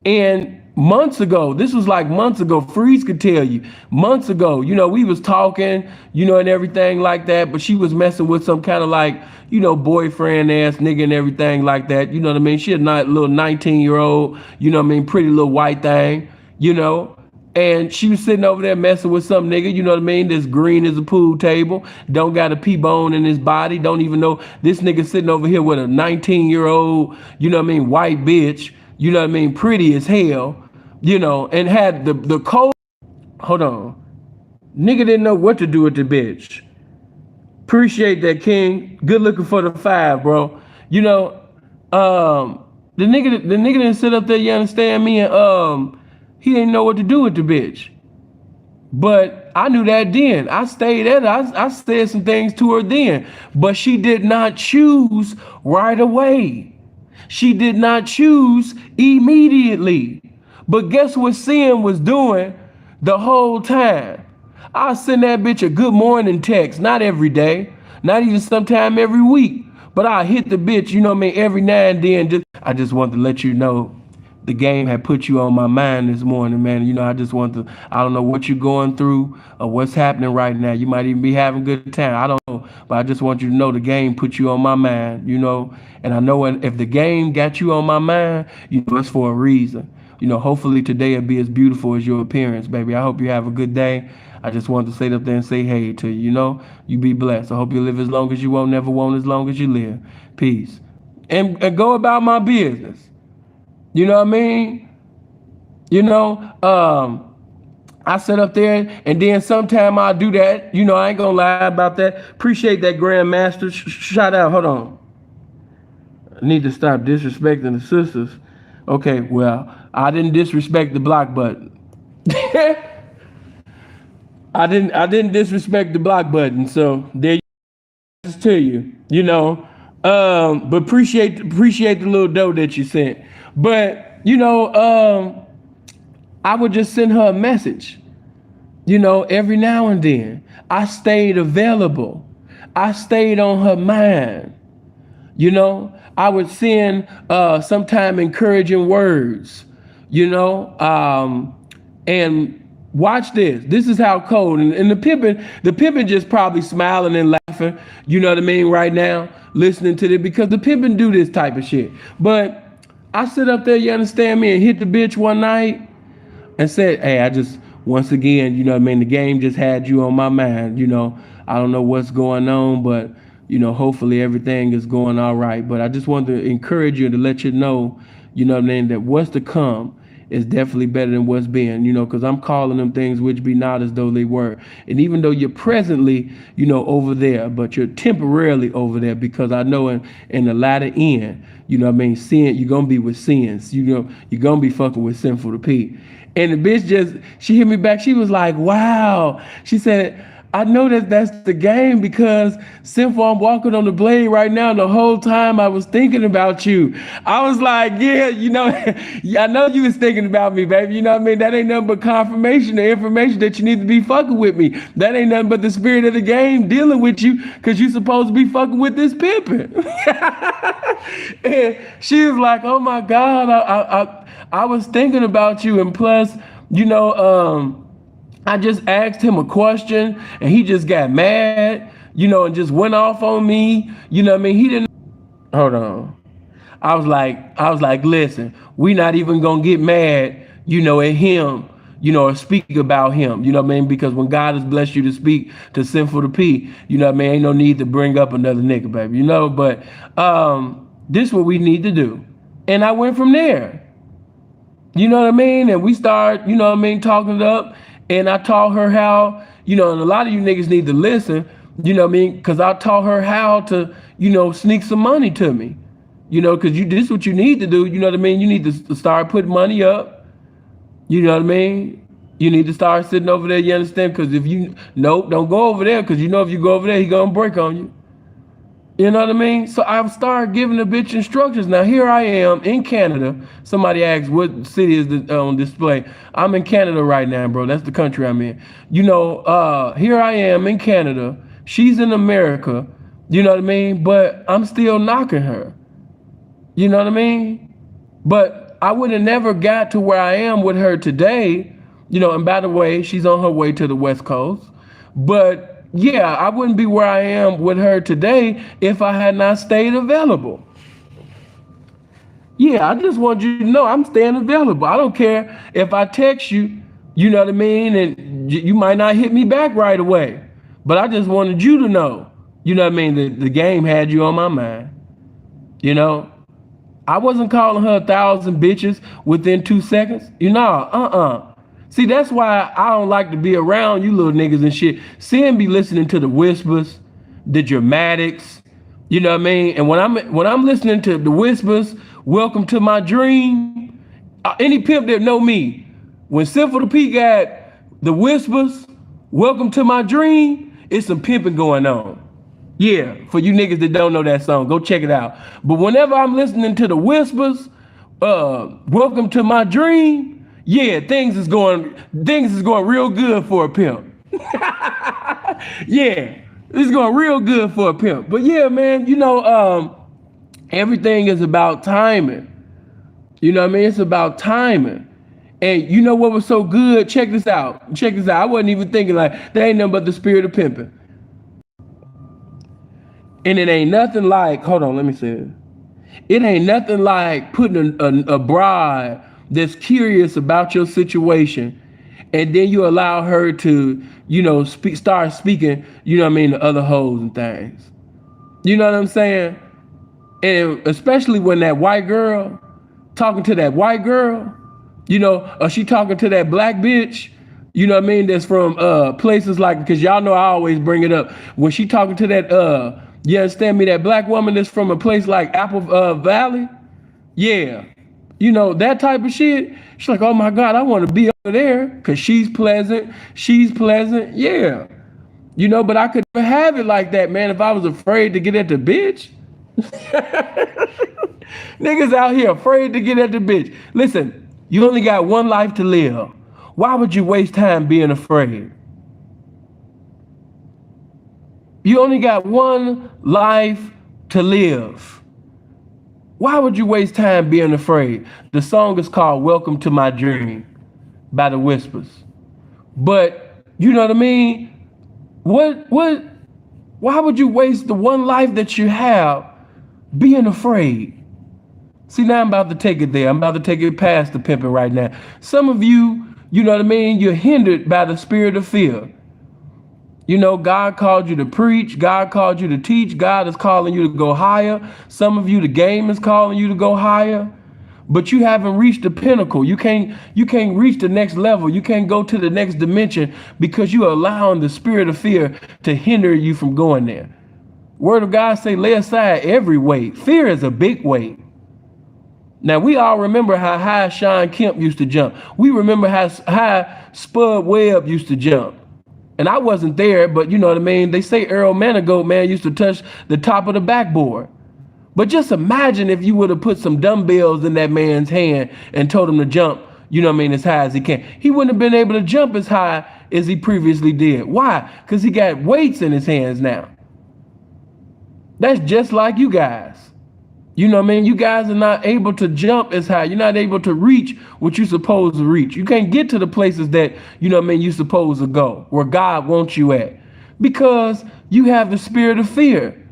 And months ago, this was like months ago, Freeze could tell you, months ago, we was talking, and everything like that, but she was messing with some kind of like, boyfriend ass nigga and everything like that. You know what I mean? She a little 19-year-old, pretty little white thing, and she was sitting over there messing with some nigga, you know what I mean? That's green as a pool table, don't got a pea bone in his body, don't even know this nigga sitting over here with a 19-year-old, white bitch, pretty as hell, and had the cold. Hold on. Nigga didn't know what to do with the bitch. Appreciate that, King. Good looking for the 5, bro. The nigga didn't sit up there, you understand me, and he didn't know what to do with the bitch. But I knew that then. I stayed at her. I said some things to her then. But she did not choose right away. She did not choose immediately. But guess what Sin was doing the whole time? I send that bitch a good morning text, not every day, not even sometime every week, but I hit the bitch, every now and then. I just want to let you know the game had put you on my mind this morning, man. I just want to, I don't know what you're going through or what's happening right now. You might even be having a good time. I don't know, but I just want you to know the game put you on my mind, and I know if the game got you on my mind, it's for a reason. Hopefully today will be as beautiful as your appearance, baby. I hope you have a good day. I just wanted to sit up there and say hey to you, you be blessed. I hope you live as long as you won't, never want as long as you live. Peace. And go about my business. You know what I mean? I sit up there and then sometime I'll do that. I ain't gonna lie about that. Appreciate that, Grandmaster. Shout out. Hold on. I need to stop disrespecting the sisters. Okay, well, I didn't disrespect the block button. I didn't disrespect the block button. So there you to you, but appreciate the little dough that you sent. But I would just send her a message, every now and then. I stayed available. I stayed on her mind. I would send sometime encouraging words, and watch this. This is how cold. And the pimpin' just probably smiling and laughing, you know what I mean, right now, listening to this, because the pimpin' do this type of shit. But I sit up there, you understand me, and hit the bitch one night. and said, hey, I just, once again, you know what I mean, the game just had you on my mind. I don't know what's going on, but hopefully everything is going all right. But I just wanted to encourage you to let you know, what I mean, that what's to come is definitely better than what's been, because I'm calling them things which be not as though they were. And even though you're presently, over there, but you're temporarily over there, because I know in the latter end, sin, you're gonna be with sins. You're gonna be fucking with sinful to P. And the bitch she hit me back. She was like, wow. She said, I know that's the game because Sinful, I'm walking on the blade right now. And the whole time I was thinking about you. I was like, yeah, yeah, I know you was thinking about me, baby. You know what I mean? That ain't nothing but confirmation, the information that you need to be fucking with me. That ain't nothing but the spirit of the game dealing with you because you supposed to be fucking with this pimping. And she was like, oh my God, I was thinking about you. And plus, I just asked him a question and he just got mad, and just went off on me. You know what I mean? He didn't. Hold on. I was like, listen, we not even gonna get mad, at him, or speak about him. You know what I mean? Because when God has blessed you to speak to Sinful to P, you know what I mean? Ain't no need to bring up another nigga, baby. But this is what we need to do. And I went from there. You know what I mean? And we start, talking it up. And I taught her how, and a lot of you niggas need to listen, you know what I mean? Because I taught her how to, sneak some money to me, because this is what you need to do. You know what I mean? You need to start putting money up. You know what I mean? You need to start sitting over there, you understand? Because if nope, don't go over there, because if you go over there, he going to break on you. You know what I mean? So I started giving the bitch instructions. Now here I am in Canada. Somebody asked what city is on display. I'm in Canada right now, bro. That's the country I'm in. Here I am in Canada. She's in America. You know what I mean? But I'm still knocking her. You know what I mean? But I would have never got to where I am with her today. And by the way, she's on her way to the West Coast. But yeah, I wouldn't be where I am with her today if I had not stayed available. Yeah, I just want you to know I'm staying available. I don't care if I text you, you know what I mean, and you might not hit me back right away. But I just wanted you to know, you know what I mean, the game had you on my mind. I wasn't calling her 1,000 bitches within 2 seconds. See, that's why I don't like to be around you little niggas and shit. Sin be listening to the whispers, the dramatics, you know what I mean? And when I'm listening to the whispers, welcome to my dream, any pimp that know me, when Sinful to P got the whispers, welcome to my dream, it's some pimping going on. Yeah, for you niggas that don't know that song, go check it out. But whenever I'm listening to the whispers, welcome to my dream, yeah, things is going real good for a pimp. Yeah, it's going real good for a pimp. But yeah, man, everything is about timing. You know what I mean? It's about timing. And you know what was so good? Check this out. I wasn't even thinking like, there ain't nothing but the spirit of pimping. And it ain't nothing like, hold on, let me say it. It ain't nothing like putting a bride that's curious about your situation, and then you allow her to, start speaking, to other hoes and things. You know what I'm saying? And especially when that white girl talking to that white girl, or she talking to that black bitch, you know what I mean, that's from places like, because y'all know I always bring it up. When she talking to that, you understand me, that black woman that's from a place like Apple Valley, yeah. That type of shit. She's like, oh my God, I want to be over there because she's pleasant. Yeah. But I could never have it like that, man, if I was afraid to get at the bitch. Niggas out here afraid to get at the bitch. Listen, you only got one life to live. Why would you waste time being afraid? You only got one life to live. Why would you waste time being afraid? The song is called Welcome to My Dream by the Whispers. But, you know what I mean? Why would you waste the one life that you have being afraid? See, now I'm about to take it there. I'm about to take it past the pimping right now. Some of you, You know what I mean? You're hindered by the spirit of fear. You know, God called you to preach. God called you to teach. God is calling you to go higher. Some of you, the game is calling you to go higher, but you haven't reached the pinnacle. You can't reach the next level. You can't go to the next dimension because you're allowing the spirit of fear to hinder you from going there. Word of God say, lay aside every weight. Fear is a big weight. Now, we all remember how high Sean Kemp used to jump. We remember how high Spud Webb used to jump. And I wasn't there, but you know what I mean? They say Earl Manigault, man, used to touch the top of the backboard. But just imagine if you would have put some dumbbells in that man's hand and told him to jump, you know what I mean, as high as he can. He wouldn't have been able to jump as high as he previously did. Why? Because he got weights in his hands now. That's just like you guys. You know what I mean? You guys are not able to jump as high. You're not able to reach what you're supposed to reach. You can't get to the places that, you know what I mean, you're supposed to go, where God wants you at, because you have the spirit of fear.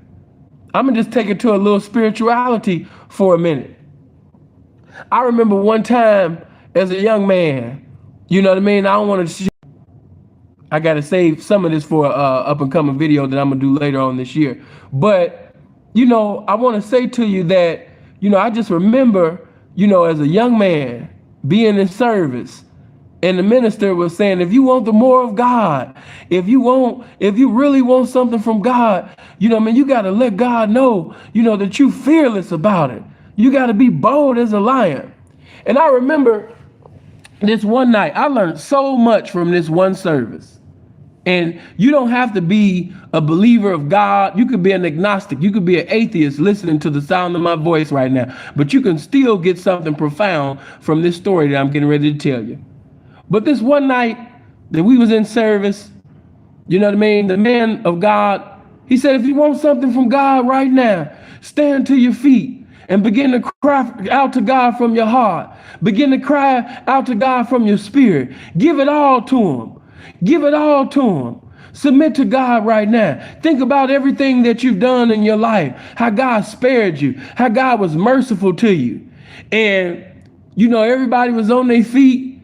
I'm going to just take it to a little spirituality for a minute. I remember one time as a young man, you know what I mean? I don't want to, I got to save some of this for an up and coming video that I'm going to do later on this year. But you know, I want to say to you that, you know, I just remember, you know, as a young man being in service, and the minister was saying, if you want the more of God, if you really want something from God, you know what I mean, you got to let God know, you know, that you fearless about it. You got to be bold as a lion. And I remember this one night, I learned so much from this one service. And you don't have to be a believer of God. You could be an agnostic. You could be an atheist listening to the sound of my voice right now. But you can still get something profound from this story that I'm getting ready to tell you. But this one night that we was in service, you know what I mean? The man of God, he said, if you want something from God right now, stand to your feet and begin to cry out to God from your heart. Begin to cry out to God from your spirit. Give it all to him. Give it all to him. Submit to God right now. Think about everything that you've done in your life, how God spared you, how God was merciful to you. And, you know, everybody was on their feet.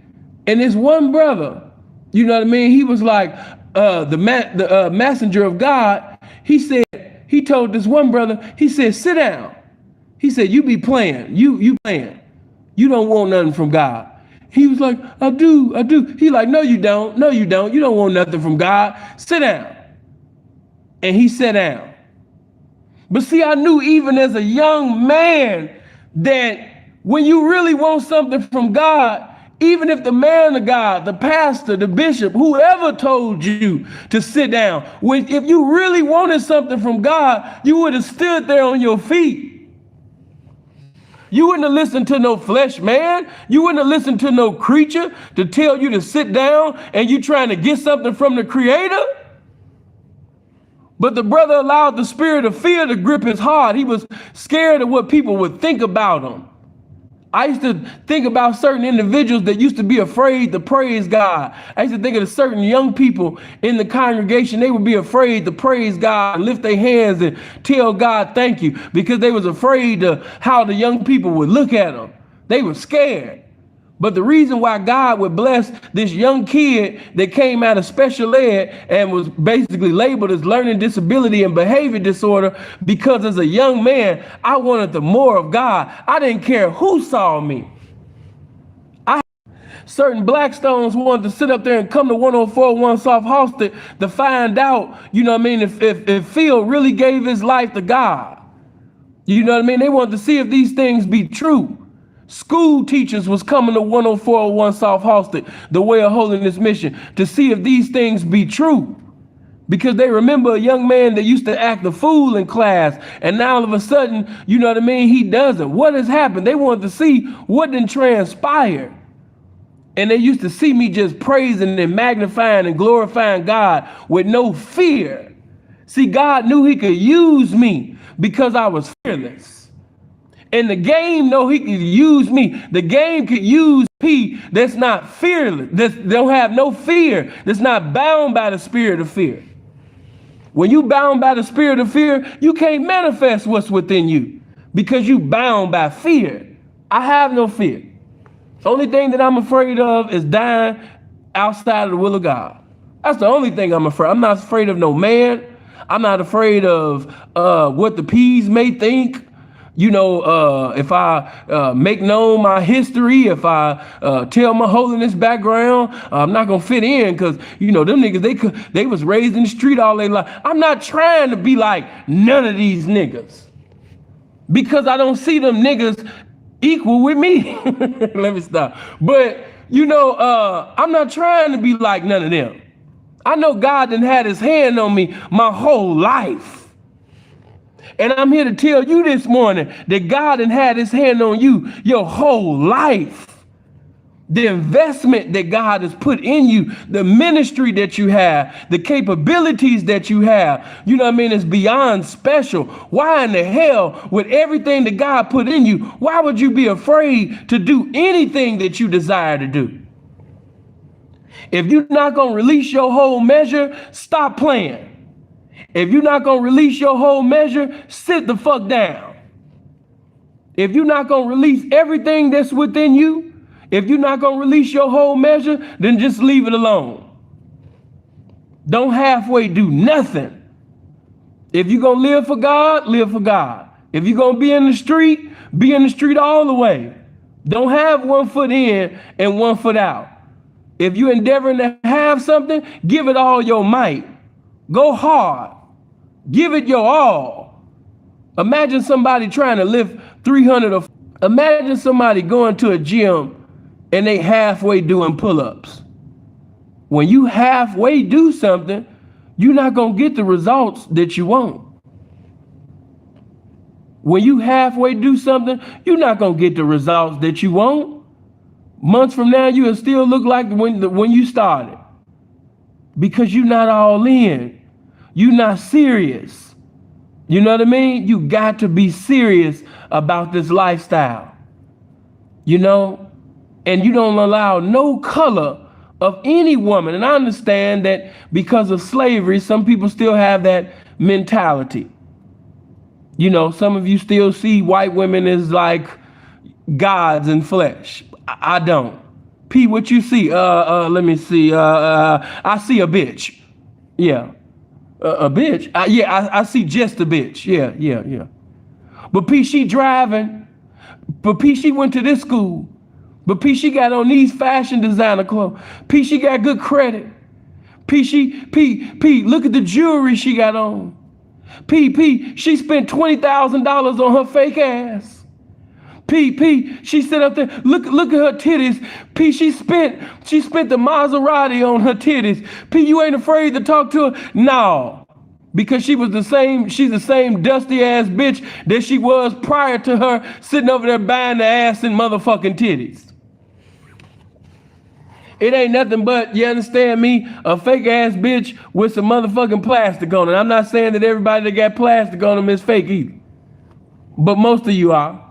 And this one brother, you know what I mean? He was like the messenger of God. He said, he told this one brother, he said, sit down. He said, you be playing. You playing. You don't want nothing from God. He was like, I do. He like, no, you don't. No, you don't. You don't want nothing from God. Sit down. And he sat down. But see, I knew even as a young man that when you really want something from God, even if the man of God, the pastor, the bishop, whoever told you to sit down, if you really wanted something from God, you would have stood there on your feet. You wouldn't have listened to no flesh man. You wouldn't have listened to no creature to tell you to sit down and you trying to get something from the Creator. But the brother allowed the spirit of fear to grip his heart. He was scared of what people would think about him. I used to think about certain individuals that used to be afraid to praise God. I used to think of certain young people in the congregation. They would be afraid to praise God and lift their hands and tell God thank you because they was afraid of how the young people would look at them. They were scared. But the reason why God would bless this young kid that came out of special ed and was basically labeled as learning disability and behavior disorder, because as a young man, I wanted the more of God. I didn't care who saw me. Certain Blackstones wanted to sit up there and come to 104.1 South Halsted to find out, you know what I mean, if Phil really gave his life to God. You know what I mean? They wanted to see if these things be true. School teachers was coming to 104.1 South Halsted, the Way of Holiness Mission, to see if these things be true. Because they remember a young man that used to act a fool in class, and now all of a sudden, you know what I mean, he doesn't. What has happened? They wanted to see what didn't transpire. And they used to see me just praising and magnifying and glorifying God with no fear. See, God knew he could use me because I was fearless. And the game know he could use me. The game could use P that's not fearless, that don't have no fear, that's not bound by the spirit of fear. When you bound by the spirit of fear, you can't manifest what's within you because you bound by fear. I have no fear. Only thing that I'm afraid of is dying outside of the will of God. That's the only thing I'm afraid. I'm not afraid of no man. I'm not afraid of what the P's may think. You know, if I make known my history, if I tell my holiness background, I'm not gonna fit in because you know them niggas they was raised in the street all their life. I'm not trying to be like none of these niggas because I don't see them niggas equal with me. Let me stop. But you know, I'm not trying to be like none of them. I know God done had his hand on me my whole life. And I'm here to tell you this morning that God done had his hand on you your whole life. The investment that God has put in you, the ministry that you have, the capabilities that you have, you know what I mean, is beyond special. Why in the hell, with everything that God put in you, why would you be afraid to do anything that you desire to do? If you're not going to release your whole measure, stop playing. If you're not going to release your whole measure, sit the fuck down. If you're not going to release everything that's within you, if you're not going to release your whole measure, then just leave it alone. Don't halfway do nothing. If you're going to live for God, live for God. If you're going to be in the street all the way. Don't have 1 foot in and 1 foot out. If you're endeavoring to have something, give it all your might. Go hard. Give it your all. Imagine somebody trying to lift 300 or imagine somebody going to a gym and they halfway doing pull-ups. When you halfway do something, you're not going to get the results that you want. When you halfway do something, you're not going to get the results that you want. Months from now, you will still look like when you started. Because you're not all in. You're not serious. You know what I mean? You got to be serious about this lifestyle. You know? And you don't allow no color of any woman. And I understand that because of slavery, some people still have that mentality. You know, some of you still see white women as like gods in flesh. I don't. P, what you see? Let me see. I see a bitch. Yeah. A bitch? I see just a bitch. Yeah. But P, she driving. But P, she went to this school. But P, she got on these fashion designer clothes. P, she got good credit. P, look at the jewelry she got on. P, she spent $20,000 on her fake ass. P, she sit up there, look at her titties. P, she spent the Maserati on her titties. P, you ain't afraid to talk to her? No, because she's the same dusty ass bitch that she was prior to her sitting over there buying the ass and motherfucking titties. It ain't nothing but, you understand me, a fake ass bitch with some motherfucking plastic on it. I'm not saying that everybody that got plastic on them is fake either, but most of you are.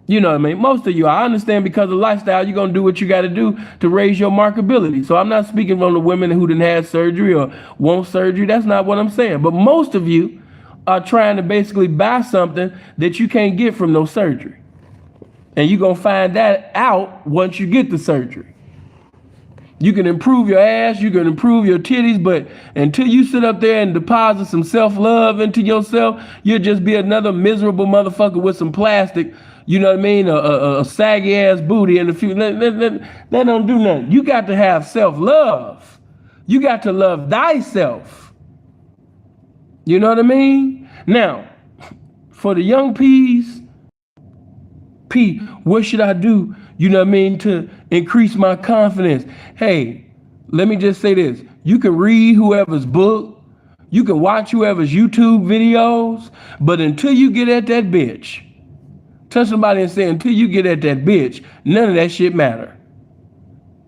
You know what I mean? Most of you, I understand because of lifestyle, you're going to do what you got to do to raise your marketability. So I'm not speaking from the women who didn't have surgery or want surgery. That's not what I'm saying. But most of you are trying to basically buy something that you can't get from no surgery. And you're going to find that out once you get the surgery. You can improve your ass, you can improve your titties, but until you sit up there and deposit some self-love into yourself, you'll just be another miserable motherfucker with some plastic. You know what I mean? A saggy ass booty in the future. That don't do nothing. You got to have self-love. You got to love thyself. You know what I mean? Now, for the young P's, P, what should I do? You know what I mean? To increase my confidence. Hey, let me just say this. You can read whoever's book. You can watch whoever's YouTube videos. But until you get at that bitch, touch somebody and say, until you get at that bitch, none of that shit matter.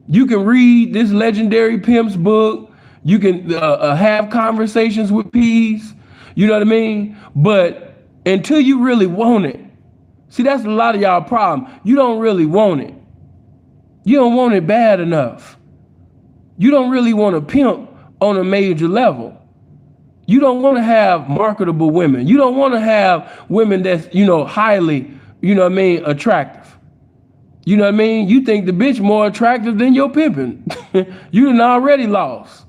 You can read this legendary pimp's book. You can have conversations with P's. You know what I mean? But until you really want it, see, that's a lot of y'all problem. You don't really want it. You don't want it bad enough. You don't really want to pimp on a major level. You don't want to have marketable women. You don't want to have women that's, highly, attractive. You know what I mean? You think the bitch more attractive than your pimping. You done already lost.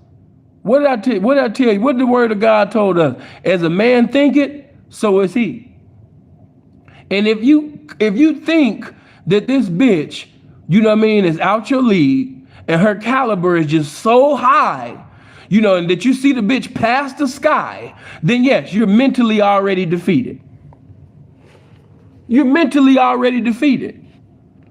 What did I tell you? What did I tell you? What did the word of God told us? As a man thinketh, so is he. And if you think that this bitch, you know what I mean, is out your league and her caliber is just so high, you know, and that you see the bitch past the sky, then yes, you're mentally already defeated. You're mentally already defeated.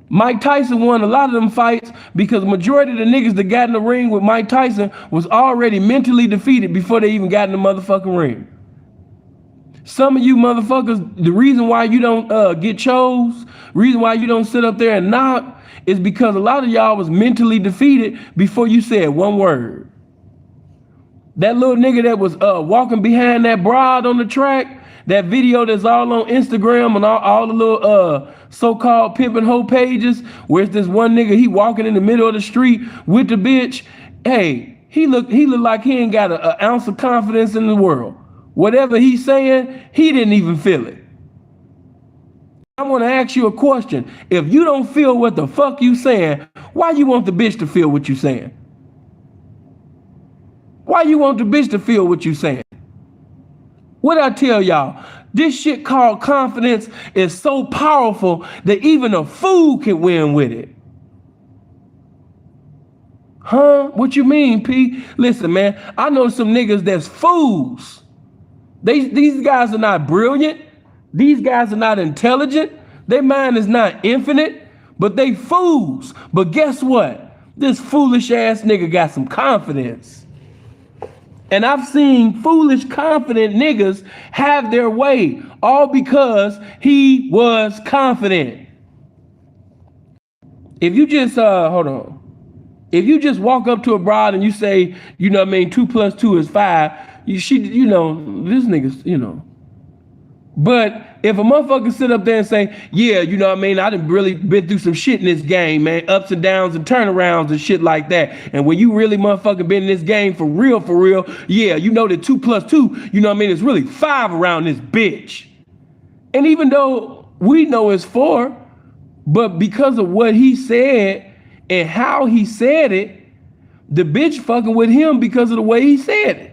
Mike Tyson won a lot of them fights because majority of the niggas that got in the ring with Mike Tyson was already mentally defeated before they even got in the motherfucking ring. Some of you motherfuckers, the reason why you don't get chose, reason why you don't sit up there and knock is because a lot of y'all was mentally defeated before you said one word. That little nigga that was walking behind that broad on the track, that video that's all on Instagram and all the little so-called pimping hoe pages, where it's this one nigga, he walking in the middle of the street with the bitch. Hey, he look like he ain't got an ounce of confidence in the world. Whatever he's saying, he didn't even feel it. I want to ask you a question. If you don't feel what the fuck you saying, why you want the bitch to feel what you saying? Why you want the bitch to feel what you saying? What I tell y'all, this shit called confidence is so powerful that even a fool can win with it. Huh? What you mean, P? Listen, man, I know some niggas that's fools. These guys are not brilliant. These guys are not intelligent. Their mind is not infinite, but they fools. But guess what? This foolish ass nigga got some confidence. And I've seen foolish, confident niggas have their way, all because he was confident. If you just, hold on. If you just walk up to a broad and you say, you know what I mean, 2 + 2 is 5, this nigga's, you know. But if a motherfucker sit up there and say, yeah, you know what I mean, I done really been through some shit in this game, man, ups and downs and turnarounds and shit like that. And when you really motherfucking been in this game for real, yeah, you know that 2 + 2, you know what I mean, it's really 5 around this bitch. And even though we know it's 4, but because of what he said and how he said it, the bitch fucking with him because of the way he said it.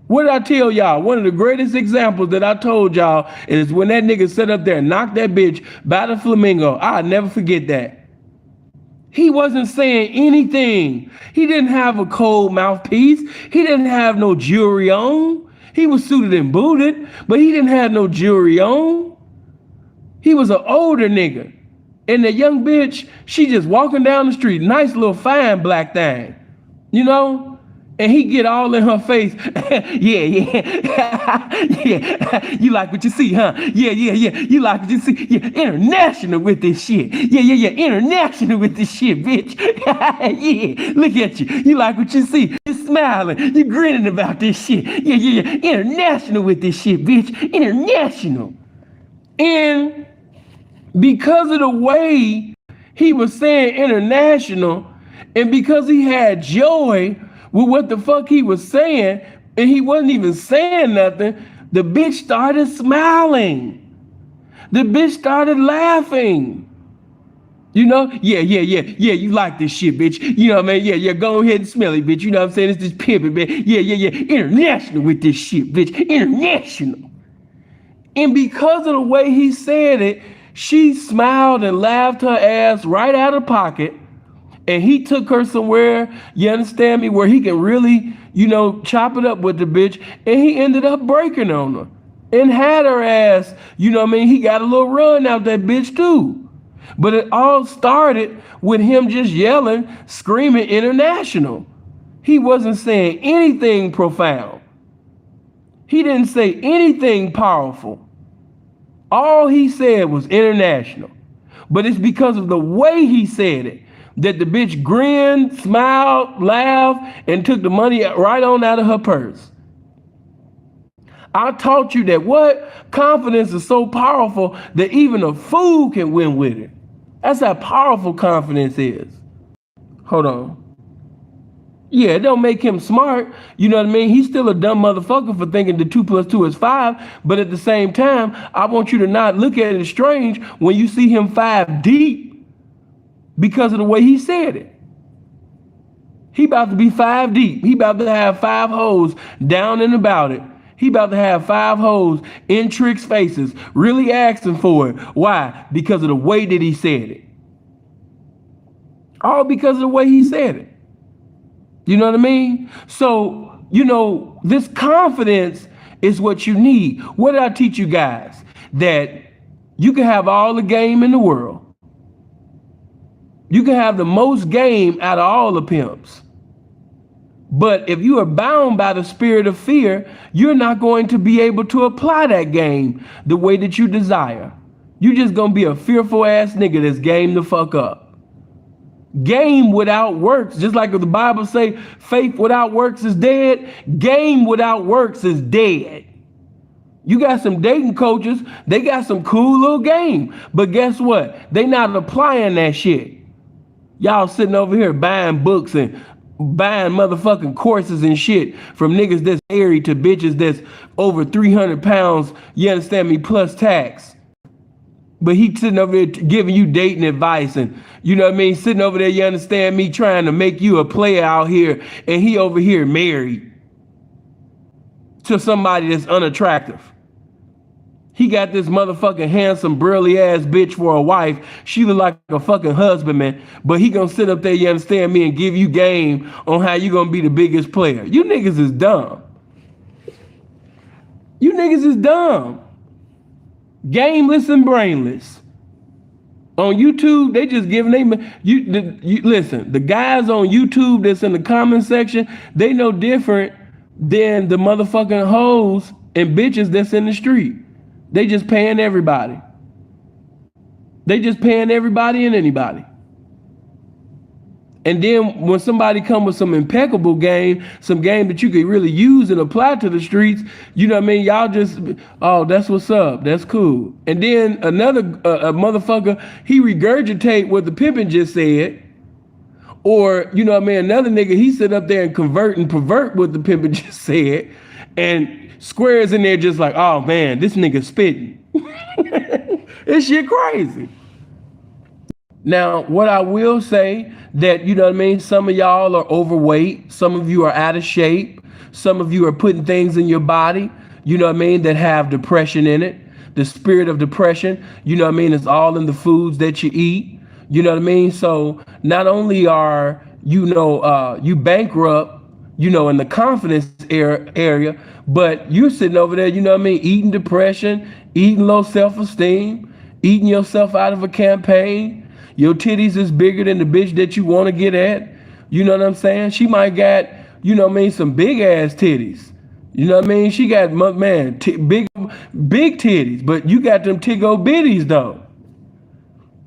What did I tell y'all? One of the greatest examples that I told y'all is when that nigga sat up there and knocked that bitch by the flamingo. I'll never forget that. He wasn't saying anything. He didn't have a cold mouthpiece. He didn't have no jewelry on. He was suited and booted, but he didn't have no jewelry on. He was an older nigga. And the young bitch, she just walking down the street, nice little fine black thing, you know? And he get all in her face. Yeah. You like what you see, huh? Yeah. You like what you see. Yeah, international with this shit. Yeah. International with this shit, bitch. Yeah, look at you. You like what you see. You smiling. You grinning about this shit. Yeah. International with this shit, bitch. International. And because of the way he was saying international, and because he had joy with what the fuck he was saying, and he wasn't even saying nothing, the bitch started smiling. The bitch started laughing. You know? Yeah, you like this shit, bitch. You know what I mean? Yeah, go ahead and smell it, bitch. You know what I'm saying? It's this pimping, bitch. Yeah. International with this shit, bitch. International. And because of the way he said it, she smiled and laughed her ass right out of pocket. And he took her somewhere, you understand me, where he can really, you know, chop it up with the bitch. And he ended up breaking on her and had her ass, you know what I mean? He got a little run out that bitch too. But it all started with him just yelling, screaming international. He wasn't saying anything profound. He didn't say anything powerful. All he said was international. But it's because of the way he said it that the bitch grinned, smiled, laughed, and took the money right on out of her purse. I taught you that what? Confidence is so powerful that even a fool can win with it. That's how powerful confidence is. Hold on. Yeah, it don't make him smart. You know what I mean? He's still a dumb motherfucker for thinking the 2 + 2 is 5. But at the same time, I want you to not look at it strange when you see him 5 deep. because of the way he said it. He about to be 5 deep. He about to have 5 hoes down and about it. He about to have 5 hoes in Trick's faces, really asking for it. Why? Because of the way that he said it. All because of the way he said it. You know what I mean? So, this confidence is what you need. What did I teach you guys? That you can have all the game in the world. You can have the most game out of all the pimps. But if you are bound by the spirit of fear, you're not going to be able to apply that game the way that you desire. You're just going to be a fearful ass nigga that's game the fuck up. Game without works, just like the Bible say, faith without works is dead. Game without works is dead. You got some dating coaches, they got some cool little game. But guess what? They not applying that shit. Y'all sitting over here buying books and buying motherfucking courses and shit from niggas that's married to bitches that's over 300 pounds, you understand me, plus tax. But he sitting over there giving you dating advice and, you know what I mean, sitting over there, you understand me, trying to make you a player out here, and he over here married to somebody that's unattractive. He got this motherfucking handsome, burly ass bitch for a wife. She look like a fucking husbandman, but he gonna sit up there, you understand me, and give you game on how you gonna be the biggest player. You niggas is dumb. You niggas is dumb. Gameless and brainless. On YouTube, they just giving listen, the guys on YouTube that's in the comment section, they no different than the motherfucking hoes and bitches that's in the street. They just paying everybody. They just paying everybody and anybody. And then when somebody come with some impeccable game, some game that you could really use and apply to the streets, you know what I mean? Y'all just, oh, that's what's up. That's cool. And then another a motherfucker, he regurgitate what the pimping just said. Or, you know what I mean? Another nigga, he sit up there and convert and pervert what the pimping just said. And Squares in there just like, oh man, this nigga spitting. This shit crazy. Now, what I will say that, you know what I mean, some of y'all are overweight, some of you are out of shape, some of you are putting things in your body, you know what I mean, that have depression in it. The spirit of depression, you know what I mean, is all in the foods that you eat. You know what I mean? So not only are, you bankrupt, in the confidence area, but you're sitting over there, you know what I mean, eating depression, eating low self-esteem, eating yourself out of a campaign. Your titties is bigger than the bitch that you want to get at. You know what I'm saying? She might got, you know what I mean, some big ass titties. You know what I mean? She got, man, big titties, but you got them tiggo bitties though.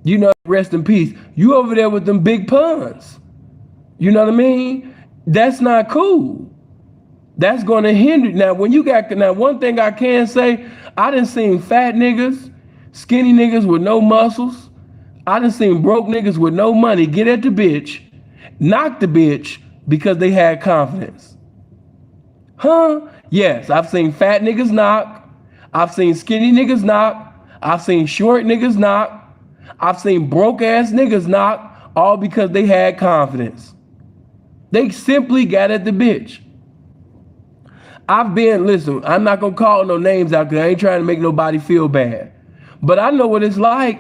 You know, rest in peace. You over there with them big puns. You know what I mean? That's not cool. That's going to hinder. Now, one thing I can say, I done seen fat niggas, skinny niggas with no muscles. I done seen broke niggas with no money get at the bitch, knock the bitch because they had confidence. Huh? Yes, I've seen fat niggas knock. I've seen skinny niggas knock. I've seen short niggas knock. I've seen broke ass niggas knock, all because they had confidence. They simply got at the bitch. Listen, I'm not gonna call no names out because I ain't trying to make nobody feel bad. But I know what it's like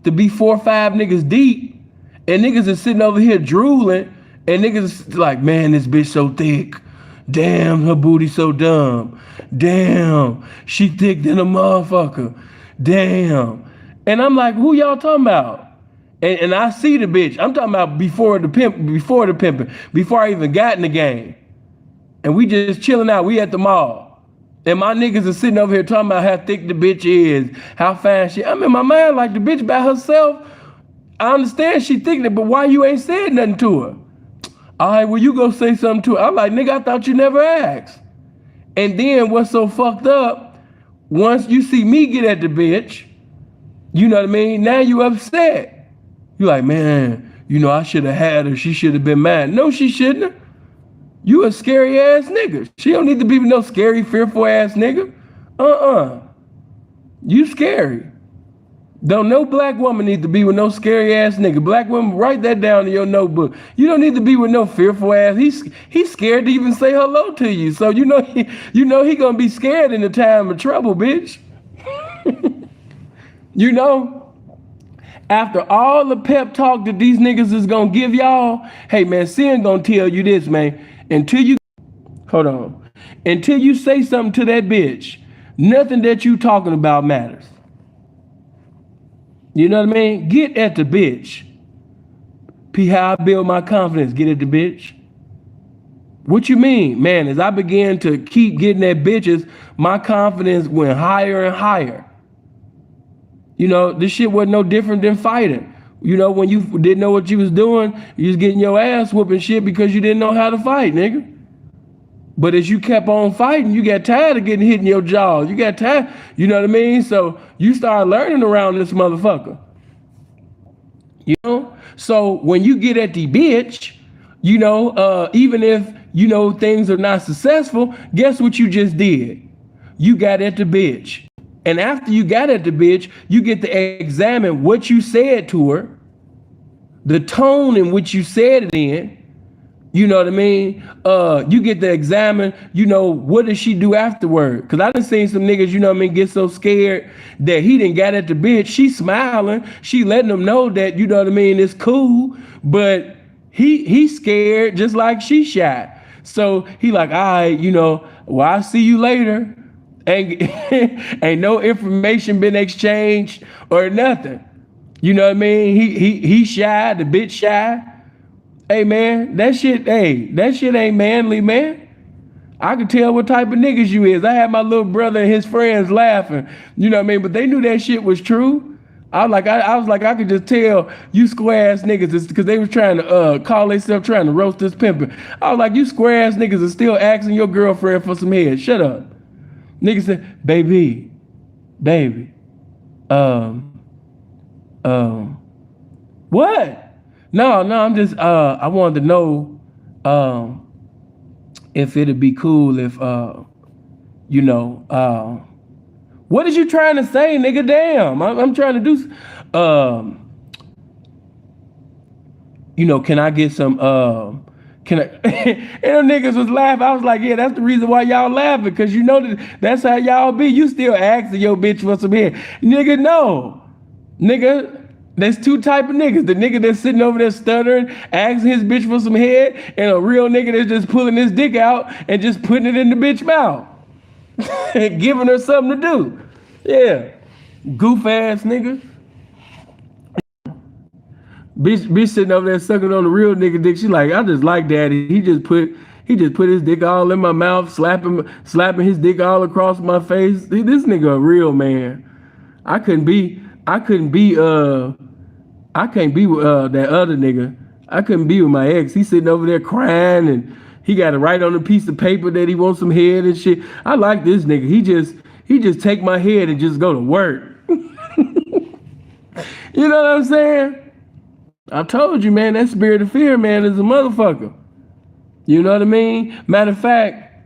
to be 4 or 5 niggas deep and niggas is sitting over here drooling and niggas is like, man, this bitch so thick. Damn, her booty so dumb. Damn, she thick than a motherfucker. Damn. And I'm like, who y'all talking about? And I see the bitch. I'm talking about before the pimping, before I even got in the game. And we just chilling out. We at the mall. And my niggas are sitting over here talking about how thick the bitch is, how fine she. I'm in my mind like the bitch by herself. I understand she thick, but why you ain't said nothing to her? All right, well, you go say something to her. I'm like, nigga, I thought you never asked. And then what's so fucked up, once you see me get at the bitch, you know what I mean? Now you upset. You like, man, I should have had her. She should have been mine. No, she shouldn't have. You a scary ass nigga. She don't need to be no scary, fearful ass nigga. You scary. Don't no black woman need to be with no scary ass nigga. Black woman, write that down in your notebook. You don't need to be with no fearful ass. He's scared to even say hello to you. So he gonna be scared in the time of trouble, bitch. You know, after all the pep talk that these niggas is gonna give y'all, hey man, sin gonna tell you this, man. Until you say something to that bitch, nothing that you talking about matters. You know what I mean? Get at the bitch. P, how I build my confidence. Get at the bitch. What you mean? Man, as I began to keep getting at bitches, my confidence went higher and higher. You know, this shit wasn't no different than fighting. You know, when you didn't know what you was doing, you was getting your ass whooping shit because you didn't know how to fight, nigga. But as you kept on fighting, you got tired of getting hit in your jaw. You got tired, you know what I mean? So you started learning around this motherfucker. You know? So when you get at the bitch, you know, even if, you know, things are not successful, guess what you just did? You got at the bitch. And after you got at the bitch, you get to examine what you said to her, the tone in which you said it in. You know what I mean? You get to examine, you know, what does she do afterward? Cause I done seen some niggas, you know what I mean, get so scared that he done got at the bitch. She smiling, she letting them know that, you know what I mean, it's cool, but he's scared just like she shy. So he like, all right, you know, well, I'll see you later. Ain't no information been exchanged or nothing. You know what I mean? He shy, the bitch shy. Hey man, that shit ain't manly, man. I could tell what type of niggas you is. I had my little brother and his friends laughing, you know what I mean? But they knew that shit was true. I was like, I could just tell you square ass niggas because they was trying to call themselves trying to roast this pimping. I was like, you square ass niggas are still asking your girlfriend for some head. Shut up. Niggas said, baby, what? No, I'm just I wanted to know if it'd be cool if you know what is you trying to say, nigga? Damn, I'm trying to do you know, can I get some can I and them niggas was laughing. I was like, yeah, that's the reason why y'all laughing, because you know that's how y'all be. You still asking your bitch for some head. Nigga, no. Nigga, there's two type of niggas. The nigga that's sitting over there stuttering, asking his bitch for some head, and a real nigga that's just pulling his dick out and just putting it in the bitch mouth. Giving her something to do. Yeah. Goof ass nigga. Bitch sitting over there sucking on the real nigga dick. She like, I just like daddy. He just put his dick all in my mouth, slapping his dick all across my face. This nigga a real man. I can't be with that other nigga. I couldn't be with my ex. He's sitting over there crying and he got to write on a piece of paper that he wants some head and shit. I like this nigga. He just take my head and just go to work. You know what I'm saying? I told you, man, that spirit of fear, man, is a motherfucker. You know what I mean? Matter of fact,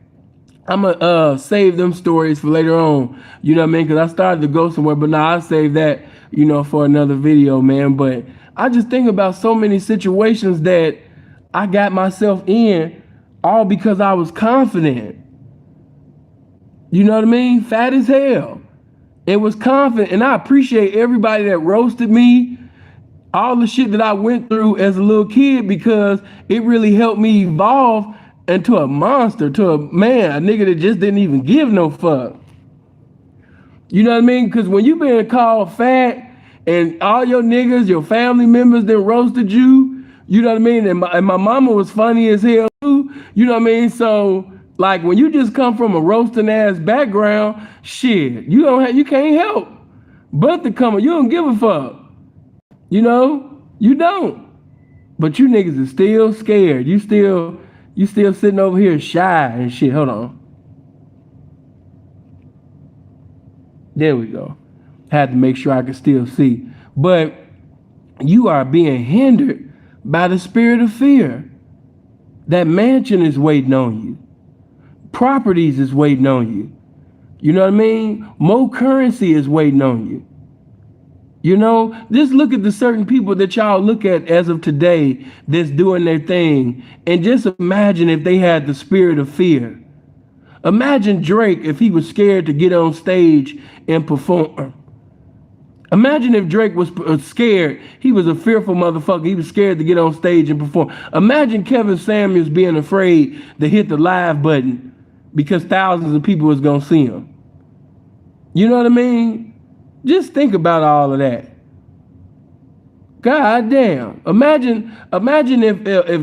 I'm gonna save them stories for later on. You know what I mean? Because I started to go somewhere, but now I'll save that, you know, for another video, man. But I just think about so many situations that I got myself in all because I was confident. You know what I mean? Fat as hell. It was confident. And I appreciate everybody that roasted me, all the shit that I went through as a little kid, because it really helped me evolve into a monster, to a man, a nigga that just didn't even give no fuck. You know what I mean? Because when you been called fat and all your niggas, your family members that roasted you, you know what I mean? And my mama was funny as hell too, you know what I mean? So like when you just come from a roasting ass background, shit, you can't help but to come, you don't give a fuck. You know, you don't. But you niggas are still scared. You still sitting over here shy and shit. Hold on. There we go. Had to make sure I could still see. But you are being hindered by the spirit of fear. That mansion is waiting on you. Properties is waiting on you. You know what I mean? More currency is waiting on you. You know, just look at the certain people that y'all look at as of today that's doing their thing, and just imagine if they had the spirit of fear. Imagine Drake if he was scared to get on stage and perform. Imagine if Drake was scared. He was a fearful motherfucker. He was scared to get on stage and perform. Imagine Kevin Samuels being afraid to hit the live button because thousands of people was going to see him. You know what I mean? Just think about all of that. God damn. Imagine if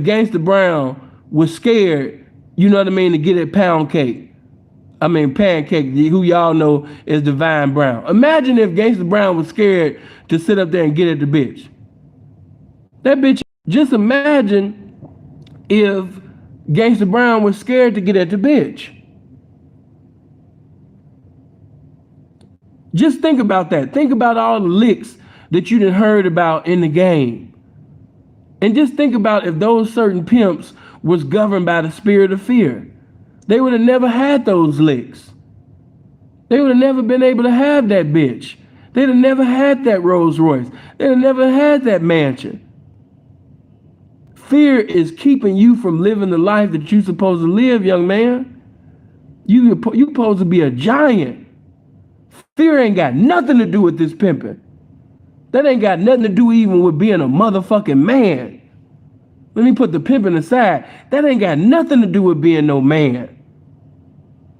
Gangsta Brown was scared, you know what I mean, to get at Pancake, who y'all know is Divine Brown. Imagine if Gangsta Brown was scared to sit up there and get at the bitch. That bitch, just imagine if Gangsta Brown was scared to get at the bitch. Just think about that. Think about all the licks that you done heard about in the game. And just think about if those certain pimps was governed by the spirit of fear. They would have never had those licks. They would have never been able to have that bitch. They'd have never had that Rolls Royce. They'd have never had that mansion. Fear is keeping you from living the life that you're supposed to live, young man. You supposed to be a giant. Fear ain't got nothing to do with this pimping. That ain't got nothing to do even with being a motherfucking man. Let me put the pimping aside. That ain't got nothing to do with being no man.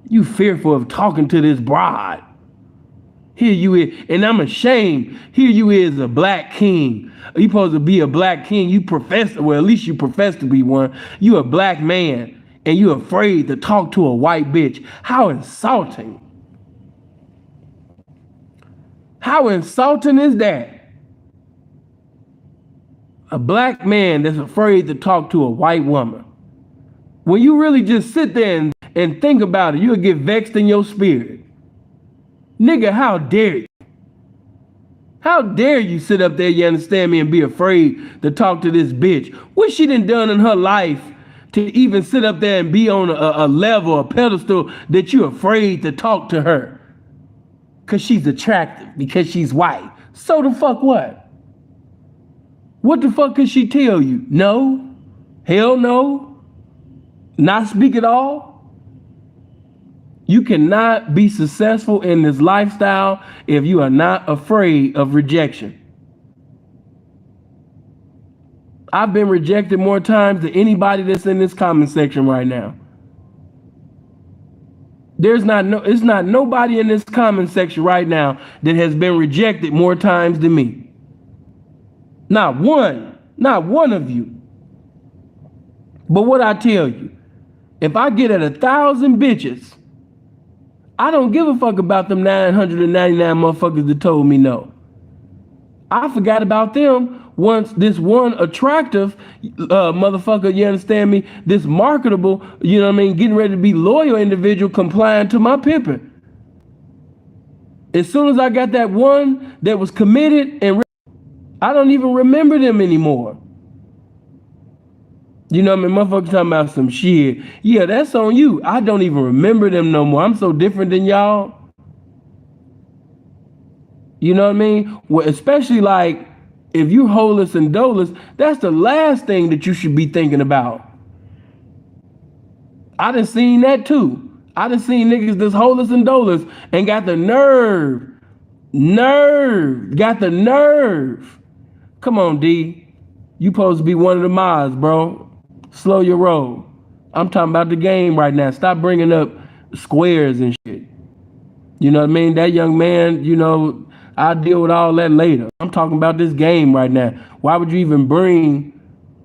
You fearful of talking to this broad. Here you is, and I'm ashamed. Here you is, a black king. You supposed to be a black king. You profess, well, at least you profess to be one. You a black man, and you afraid to talk to a white bitch. How insulting. How insulting is that? A black man that's afraid to talk to a white woman. When you really just sit there and think about it, you'll get vexed in your spirit. Nigga, how dare you? How dare you sit up there, you understand me, and be afraid to talk to this bitch? What she done in her life to even sit up there and be on a level, a pedestal that you're afraid to talk to her? Because she's attractive, because she's white. So the fuck what? What the fuck could she tell you? No? Hell no? Not speak at all? You cannot be successful in this lifestyle if you are not afraid of rejection. I've been rejected more times than anybody that's in this comment section right now. It's not nobody in this comment section right now that has been rejected more times than me. Not one of you. But what I tell you, if I get at 1,000 bitches, I don't give a fuck about them 999 motherfuckers that told me no. I forgot about them once this one attractive motherfucker, you understand me, this marketable, you know what I mean, getting ready to be loyal individual compliant to my pimping. As soon as I got that one that was committed, and I don't even remember them anymore. You know what I mean? Motherfuckers talking about some shit. Yeah, that's on you. I don't even remember them no more. I'm so different than y'all. You know what I mean? Well, especially like if you holeless and doleless, that's the last thing that you should be thinking about. I done seen that too. I done seen niggas that's holeless and doleless and got the nerve. Got the nerve. Come on, D. You supposed to be one of the mods, bro. Slow your roll. I'm talking about the game right now. Stop bringing up squares and shit. You know what I mean? That young man, you know, I'll deal with all that later. I'm talking about this game right now. Why would you even bring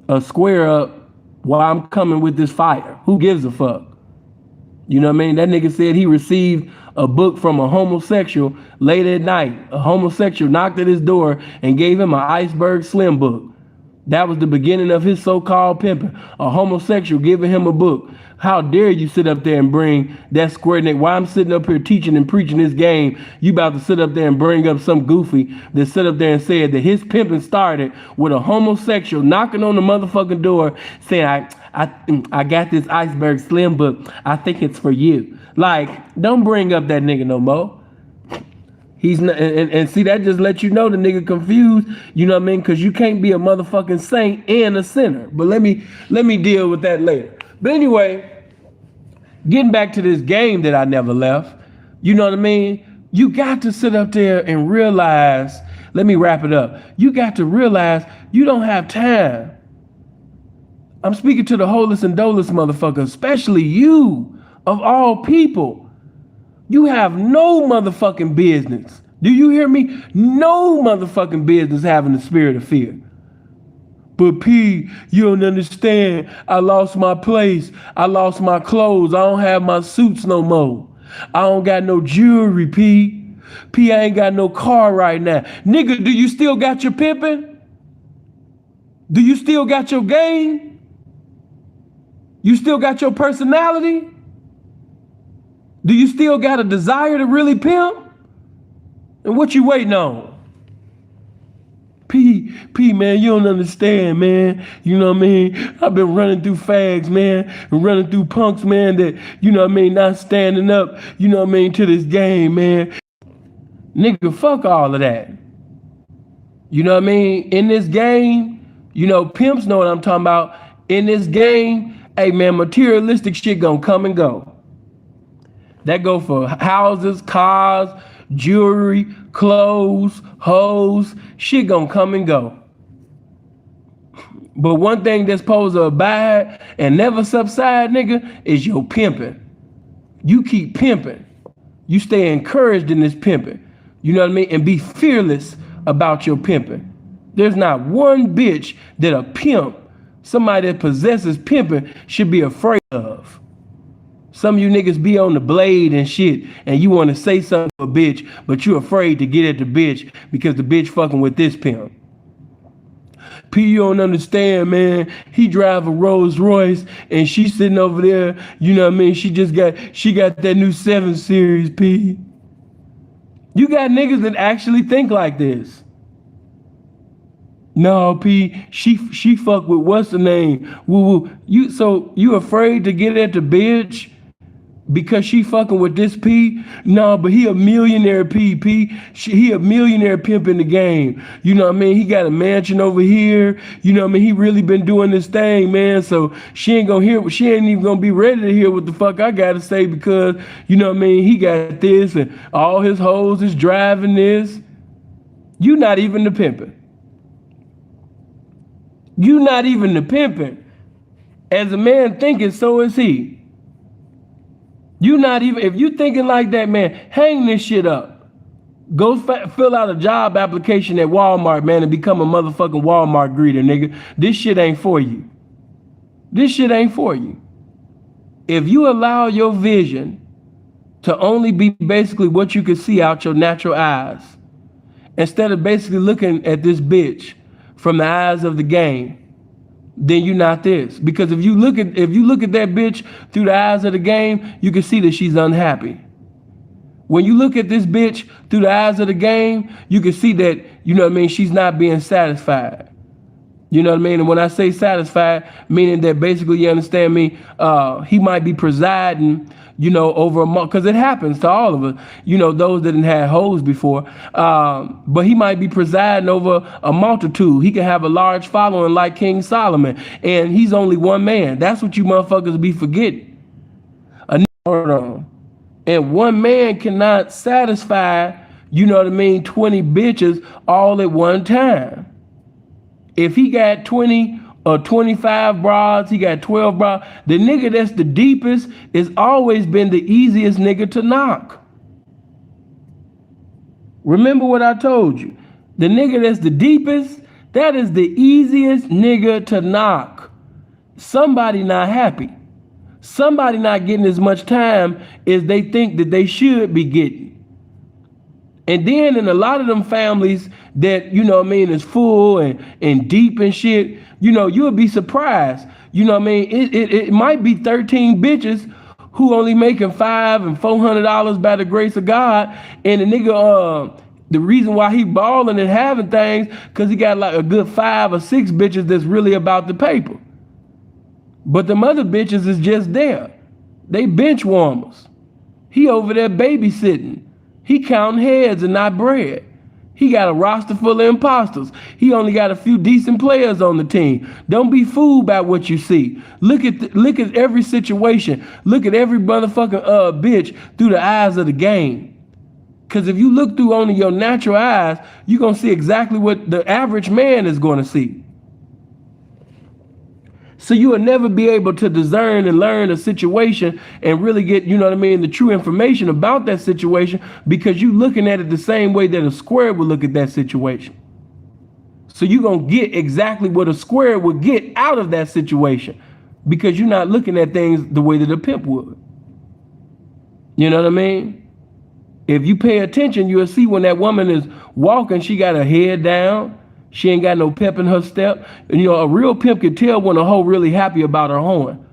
a square up while I'm coming with this fire? Who gives a fuck? You know what I mean? That nigga said he received a book from a homosexual late at night. A homosexual knocked at his door and gave him an Iceberg Slim book. That was the beginning of his so-called pimping. A homosexual giving him a book. How dare you sit up there and bring that square neck? While I'm sitting up here teaching and preaching this game, you about to sit up there and bring up some goofy that sit up there and said that his pimping started with a homosexual knocking on the motherfucking door saying, I got this Iceberg Slim book. I think it's for you. Like, don't bring up that nigga no more. He's not, and see, that just lets you know the nigga confused. You know what I mean? Because you can't be a motherfucking saint and a sinner. But let me deal with that later. But anyway, getting back to this game that I never left. You know what I mean? You got to sit up there and realize. Let me wrap it up. You got to realize you don't have time. I'm speaking to the holeless and doleless motherfucker, especially you, of all people. You have no motherfucking business. Do you hear me? No motherfucking business having the spirit of fear. But P, you don't understand. I lost my place. I lost my clothes. I don't have my suits no more. I don't got no jewelry, P. P, I ain't got no car right now. Nigga, do you still got your pimping? Do you still got your game? You still got your personality? Do you still got a desire to really pimp? And what you waiting on? P, man, you don't understand, man. You know what I mean? I've been running through fags, man, and running through punks, man, that, you know what I mean, not standing up, you know what I mean, to this game, man. Nigga, fuck all of that. You know what I mean? In this game, you know, pimps know what I'm talking about. In this game, hey, man, materialistic shit gonna come and go. That go for houses, cars, jewelry, clothes, hoes. Shit gonna come and go. But one thing that's supposed to abide and never subside, nigga, is your pimping. You keep pimping. You stay encouraged in this pimping. You know what I mean? And be fearless about your pimping. There's not one bitch that a pimp, somebody that possesses pimping, should be afraid of. Some of you niggas be on the blade and shit, and you want to say something to a bitch, but you're afraid to get at the bitch because the bitch fucking with this pimp. P, you don't understand, man. He drive a Rolls Royce and she sitting over there, you know what I mean? She got that new 7 Series, P. You got niggas that actually think like this. No, P, she fuck with what's the name? Woo. You afraid to get at the bitch because she fucking with this P? No, but he a millionaire P. He a millionaire pimp in the game. You know what I mean? He got a mansion over here. You know what I mean? He really been doing this thing, man. So she ain't even gonna be ready to hear what the fuck I gotta say because, you know what I mean? He got this and all his hoes is driving this. You not even the pimping. You not even the pimping. As a man thinking, so is he. You not even, if you thinking like that, man, hang this shit up. Go fill out a job application at Walmart, man, and become a motherfucking Walmart greeter, nigga. This shit ain't for you. This shit ain't for you. If you allow your vision to only be basically what you can see out your natural eyes, instead of basically looking at this bitch from the eyes of the game, then you're not this. Because if you look at that bitch through the eyes of the game, you can see that she's unhappy. When you look at this bitch through the eyes of the game, you can see that, you know what I mean, she's not being satisfied. You know what I mean? And when I say satisfied, meaning that basically, you understand me, he might be presiding, you know, over a month, because it happens to all of us, you know, those that didn't have hoes before. But he might be presiding over a multitude. He can have a large following like King Solomon, and he's only one man. That's what you motherfuckers be forgetting. And one man cannot satisfy, you know what I mean, 20 bitches all at one time. If he got 20 or 25 bras, he got 12 bras, the nigga that's the deepest has always been the easiest nigga to knock. Remember what I told you. The nigga that's the deepest, that is the easiest nigga to knock. Somebody not happy. Somebody not getting as much time as they think that they should be getting. And then in a lot of them families that, you know what I mean, is full and deep and shit, you know, you'll be surprised. You know what I mean? It might be 13 bitches who only making $500 and $400 by the grace of God. And the nigga, the reason why he balling and having things, because he got like a good 5 or 6 bitches that's really about the paper. But them other bitches is just there. They bench warmers. He over there babysitting. He counting heads and not bread. He got a roster full of imposters. He only got a few decent players on the team. Don't be fooled by what you see. Look at every situation. Look at every motherfucking bitch through the eyes of the game. Because if you look through only your natural eyes, you're going to see exactly what the average man is going to see. So you will never be able to discern and learn a situation and really get, you know what I mean, the true information about that situation, because you looking at it the same way that a square would look at that situation. So you're going to get exactly what a square would get out of that situation, because you're not looking at things the way that a pimp would. You know what I mean? If you pay attention, you'll see when that woman is walking, she got her head down. She ain't got no pep in her step. And, you know, a real pimp can tell when a hoe really happy about her horn.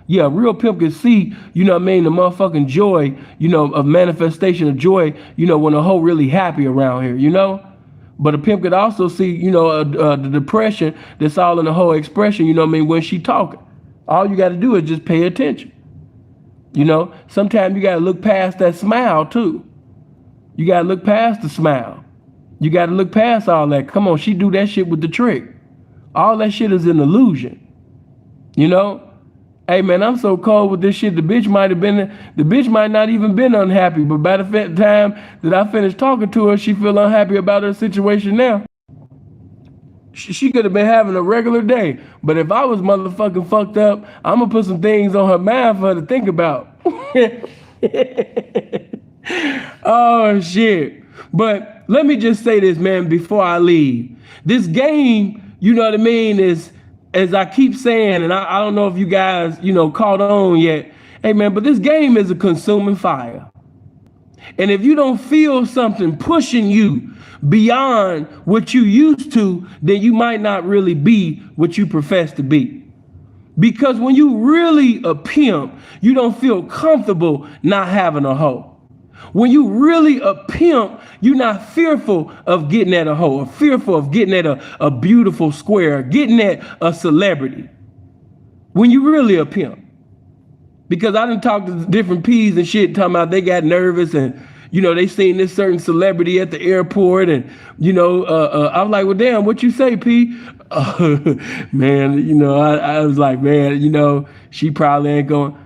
Yeah, a real pimp can see, you know what I mean, the motherfucking joy, you know, of manifestation of joy, you know, when a hoe really happy around here, you know? But a pimp could also see, you know, the depression that's all in the whole expression, you know what I mean, when she talking. All you got to do is just pay attention. You know, sometimes you got to look past that smile too. You got to look past the smile. You got to look past all that. Come on, she do that shit with the trick. All that shit is an illusion. You know? Hey, man, I'm so cold with this shit. The bitch might not even been unhappy, but by the time that I finished talking to her, she feel unhappy about her situation now. She could have been having a regular day. But if I was motherfucking fucked up, I'm going to put some things on her mind for her to think about. Oh, shit. But let me just say this, man, before I leave. This game, you know what I mean, is, as I keep saying, and I don't know if you guys, you know, caught on yet. Hey, man, but this game is a consuming fire. And if you don't feel something pushing you beyond what you used to, then you might not really be what you profess to be. Because when you really a pimp, you don't feel comfortable not having a hoe. When you really a pimp, you're not fearful of getting at a hoe, or fearful of getting at a beautiful square, getting at a celebrity. When you really a pimp. Because I done talked to different P's and shit talking about they got nervous and, you know, they seen this certain celebrity at the airport and, you know, I'm like, well, damn, what you say, P? Man, you know, I was like, man, you know, she probably ain't going.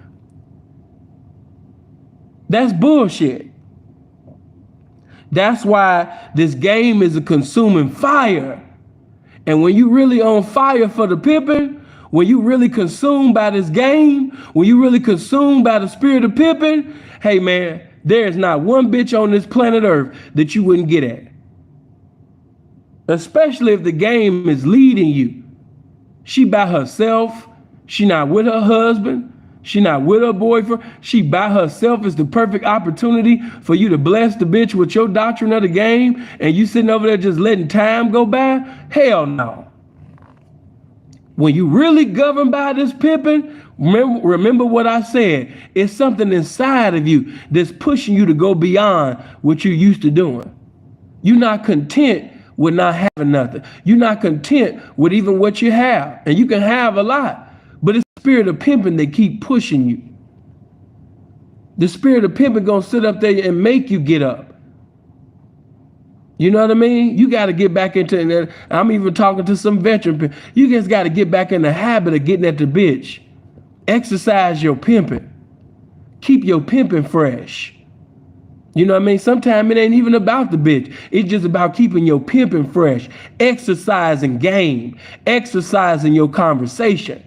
That's bullshit. That's why this game is a consuming fire. And when you really on fire for the pimping, when you really consumed by this game, when you really consumed by the spirit of pimping, hey man, there is not one bitch on this planet Earth that you wouldn't get at. Especially if the game is leading you. She by herself, she not with her husband, she not with her boyfriend, she by herself. Is the perfect opportunity for you to bless the bitch with your doctrine of the game, and you sitting over there just letting time go by? Hell no. When you really govern by this pimping, remember what I said. It's something inside of you that's pushing you to go beyond what you're used to doing. You're not content with not having nothing. You're not content with even what you have. And you can have a lot, but it's the spirit of pimping that keep pushing you. The spirit of pimping gonna sit up there and make you get up. You know what I mean? You got to get back into it. I'm even talking to some veteran. You just got to get back in the habit of getting at the bitch. Exercise your pimping. Keep your pimping fresh. You know what I mean? Sometimes it ain't even about the bitch. It's just about keeping your pimping fresh. Exercising game. Exercising your conversation.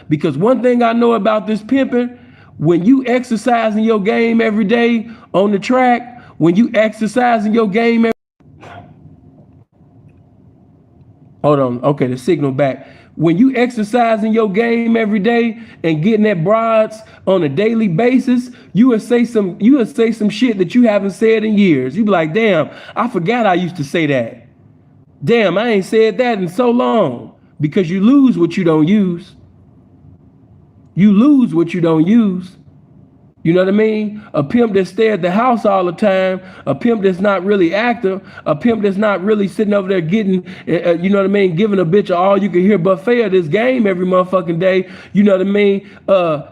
Because one thing I know about this pimping, when you exercising your game every day on the track, when you exercising your game hold on. Okay, the signal back. When you exercising your game every day and getting at broads on a daily basis, you will say some shit that you haven't said in years. You be like, damn, I forgot I used to say that. Damn, I ain't said that in so long. Because you lose what you don't use. You lose what you don't use. You know what I mean? A pimp that stay at the house all the time, a pimp that's not really active, a pimp that's not really sitting over there getting, you know what I mean, giving a bitch all you can hear buffet of this game every motherfucking day. You know what I mean?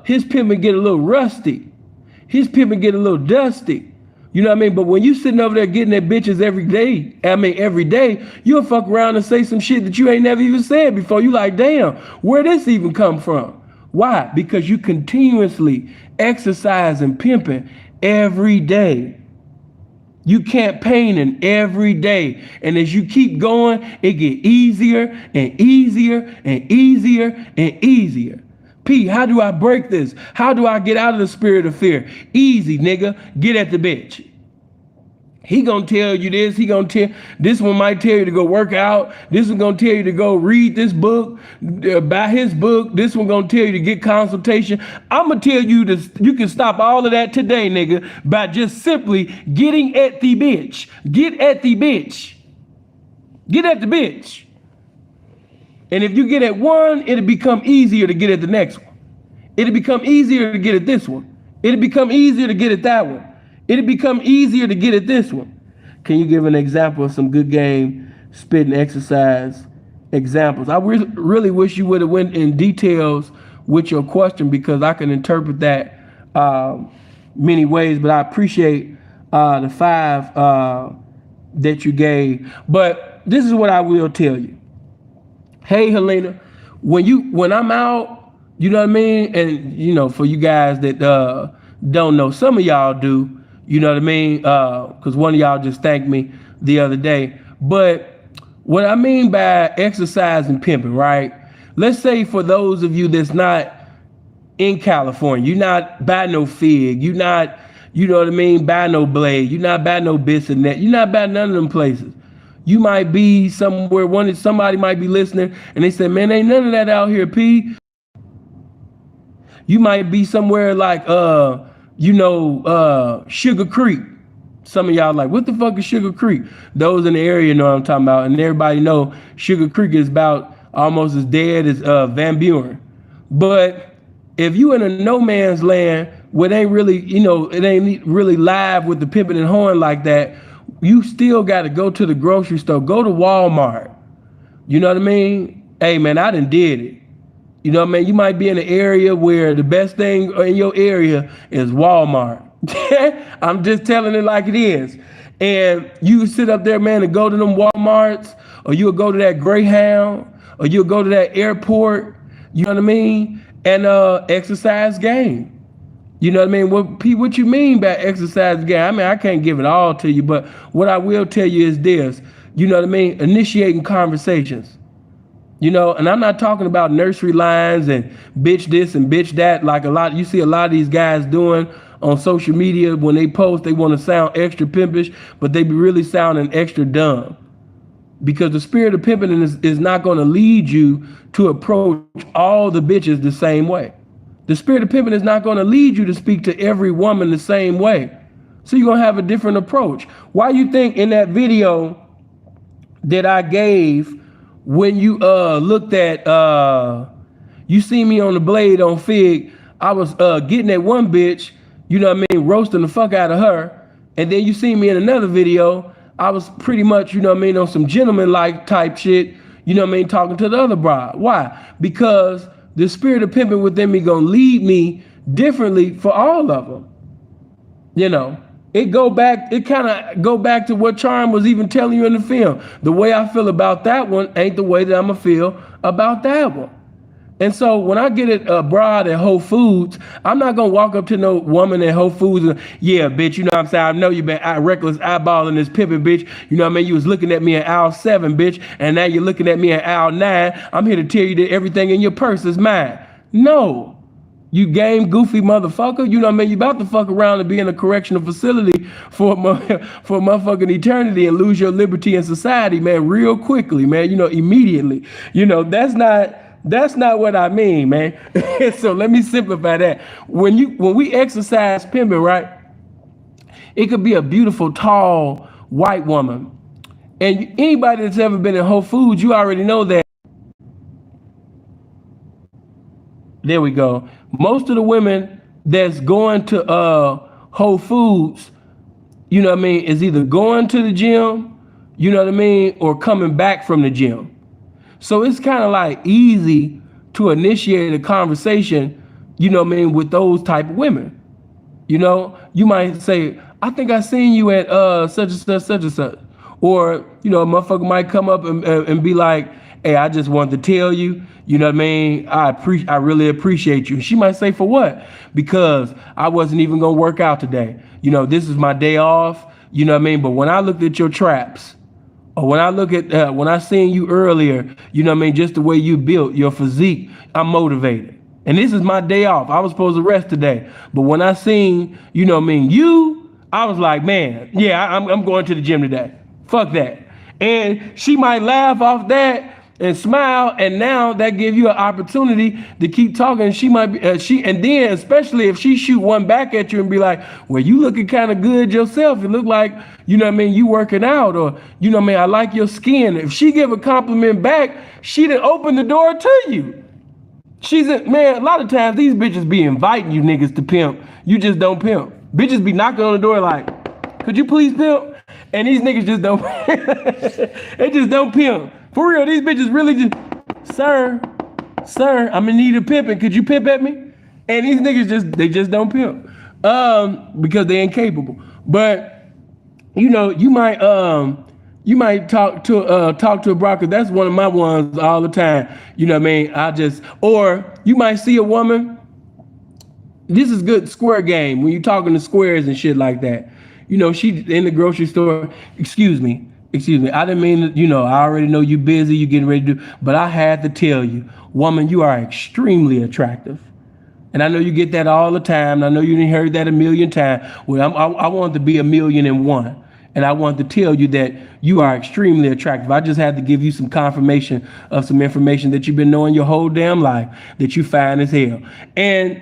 His pimping get a little rusty. His pimping get a little dusty. You know what I mean? But when you sitting over there getting at bitches every day, you'll fuck around and say some shit that you ain't never even said before. You like, damn, where this even come from? Why? Because you continuously exercising, pimping every day. You campaigning every day. And as you keep going, it get easier and easier and easier and easier. P, how do I break this? How do I get out of the spirit of fear? Easy, nigga. Get at the bitch. He gonna tell you this. He gonna tell this one might tell you to go work out. This one gonna tell you to go read this book, buy his book. This one gonna tell you to get consultation. I'm gonna tell you this. You can stop all of that today, nigga, by just simply getting at the bitch. Get at the bitch. Get at the bitch. And if you get at one, it'll become easier to get at the next one. It'll become easier to get at this one. It'll become easier to get at that one. It'll become easier to get at this one. Can you give an example of some good game spitting exercise examples? I really wish you would have went in details with your question, because I can interpret that many ways, but I appreciate the 5 that you gave. But this is what I will tell you. Hey, Helena, when I'm out, you know what I mean? And, you know, for you guys that don't know, some of y'all do, you know what I mean? Because one of y'all just thanked me the other day. But what I mean by exercise and pimping, right? Let's say for those of you that's not in California, you're not by no fig, you're not, you know what I mean, by no blade, you're not by no this and that, you're not by none of them places. You might be somewhere, somebody might be listening and they say, man, ain't none of that out here, P. You might be somewhere like, Sugar Creek. Some of y'all like, what the fuck is Sugar Creek? Those in the area know what I'm talking about. And everybody know Sugar Creek is about almost as dead as Van Buren. But if you in a no man's land where it ain't really, it ain't really live with the pimping and horn like that, you still got to go to the grocery store, go to Walmart. You know what I mean? Hey, man, I done did it. You know what I mean? You might be in an area where the best thing in your area is Walmart. I'm just telling it like it is. And you sit up there, man, and go to them Walmarts, or you'll go to that Greyhound, or you'll go to that airport, you know what I mean? And exercise game. You know what I mean? What you mean by exercise game? I mean, I can't give it all to you, but what I will tell you is this, you know what I mean? Initiating conversations. You know, and I'm not talking about nursery lines and bitch this and bitch that, like you see a lot of these guys doing on social media. When they post, they want to sound extra pimpish, but they be really sounding extra dumb. Because the spirit of pimping is not going to lead you to approach all the bitches the same way. The spirit of pimping is not going to lead you to speak to every woman the same way. So you're going to have a different approach. Why you think in that video that I gave, when you looked at, you see me on the blade on Fig, I was getting at one bitch, you know what I mean, roasting the fuck out of her. And then you see me in another video, I was pretty much, you know what I mean, on some gentleman-like type shit, you know what I mean, talking to the other bride. Why? Because the spirit of pimping within me gonna lead me differently for all of them. You know, it kind of go back to what Charm was even telling you in the film. The way I feel about that one ain't the way that I'm gonna feel about that one. And so when I get it abroad at Whole Foods, I'm not gonna walk up to no woman at Whole Foods and, yeah, bitch, you know what I'm saying? I know you been reckless eyeballing this pimping, bitch. You know what I mean? You was looking at me in aisle 7, bitch, and now you're looking at me in aisle 9. I'm here to tell you that everything in your purse is mine. No. You game goofy motherfucker. You know what I mean? You about to fuck around and be in a correctional facility for motherfucking eternity and lose your liberty in society, man, real quickly, man, you know, immediately. You know, that's not what I mean, man. So let me simplify that. When we exercise pimping, right, it could be a beautiful, tall, white woman. And anybody that's ever been in Whole Foods, you already know that. There we go. Most of the women that's going to Whole Foods, you know what I mean, is either going to the gym, you know what I mean, or coming back from the gym. So it's kind of like easy to initiate a conversation, you know what I mean, with those type of women. You know, you might say, I think I seen you at such and such, such and such. Or, you know, a motherfucker might come up and be like, hey, I just wanted to tell you, you know what I mean? I really appreciate you. She might say, for what? Because I wasn't even gonna work out today. You know, this is my day off, you know what I mean? But when I looked at your traps, or when I look at when I seen you earlier, you know what I mean, just the way you built your physique, I'm motivated. And this is my day off. I was supposed to rest today. But when I seen, you know what I mean, I was like, man, yeah, I'm going to the gym today. Fuck that. And she might laugh off that and smile, and now that gives you an opportunity to keep talking. She might be and then especially if she shoot one back at you and be like, well, you looking kind of good yourself. It look like, you know what I mean, you working out, or, you know what I mean, I like your skin. If she give a compliment back, she done open the door to you. Man, a lot of times these bitches be inviting you niggas to pimp. You just don't pimp. Bitches be knocking on the door like, could you please pimp? And these niggas just don't, they just don't pimp. For real, these bitches really just, sir, I'm in need of pimping. Could you pimp at me? And these niggas they just don't pimp. Because they incapable. But, you know, you might talk to a broker. That's one of my ones all the time. You know what I mean? Or you might see a woman. This is good square game when you're talking to squares and shit like that. You know, she in the grocery store. Excuse me. I didn't mean, you know, I already know you busy, you getting ready to do, but I had to tell you, woman, you are extremely attractive. And I know you get that all the time. I know you didn't heard that a million times. Well, I want to be 1,000,001. And I want to tell you that you are extremely attractive. I just had to give you some confirmation of some information that you've been knowing your whole damn life, that you fine as hell. And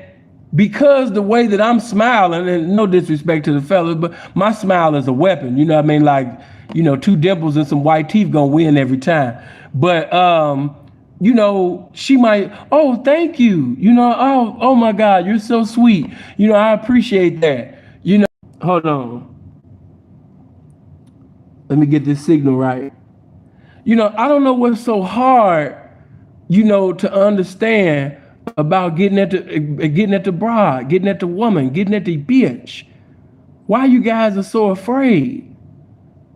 because the way that I'm smiling, and no disrespect to the fellas, but my smile is a weapon. You know what I mean? Like, you know, 2 dimples and some white teeth gonna win every time. But you know, she might, oh, thank you. You know, oh my God, you're so sweet. You know, I appreciate that. You know, hold on. Let me get this signal right. You know, I don't know what's so hard, you know, to understand about getting at the broad, getting at the woman, getting at the bitch. Why you guys are so afraid?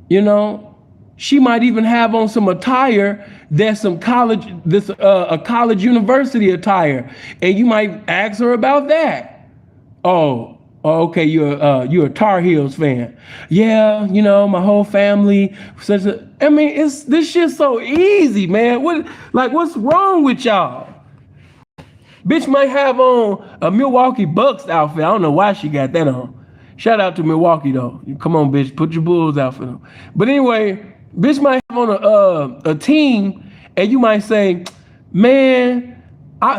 You know, she might even have on some attire that's a college university attire, and you might ask her about that. Oh, okay, you're a Tar Heels fan. Yeah, you know, my whole family. I mean, this shit's so easy, man. What's wrong with y'all? Bitch might have on a Milwaukee Bucks outfit. I don't know why she got that on. Shout out to Milwaukee though. Come on, bitch, put your Bulls outfit on. But anyway, bitch might have on a team, and you might say, man,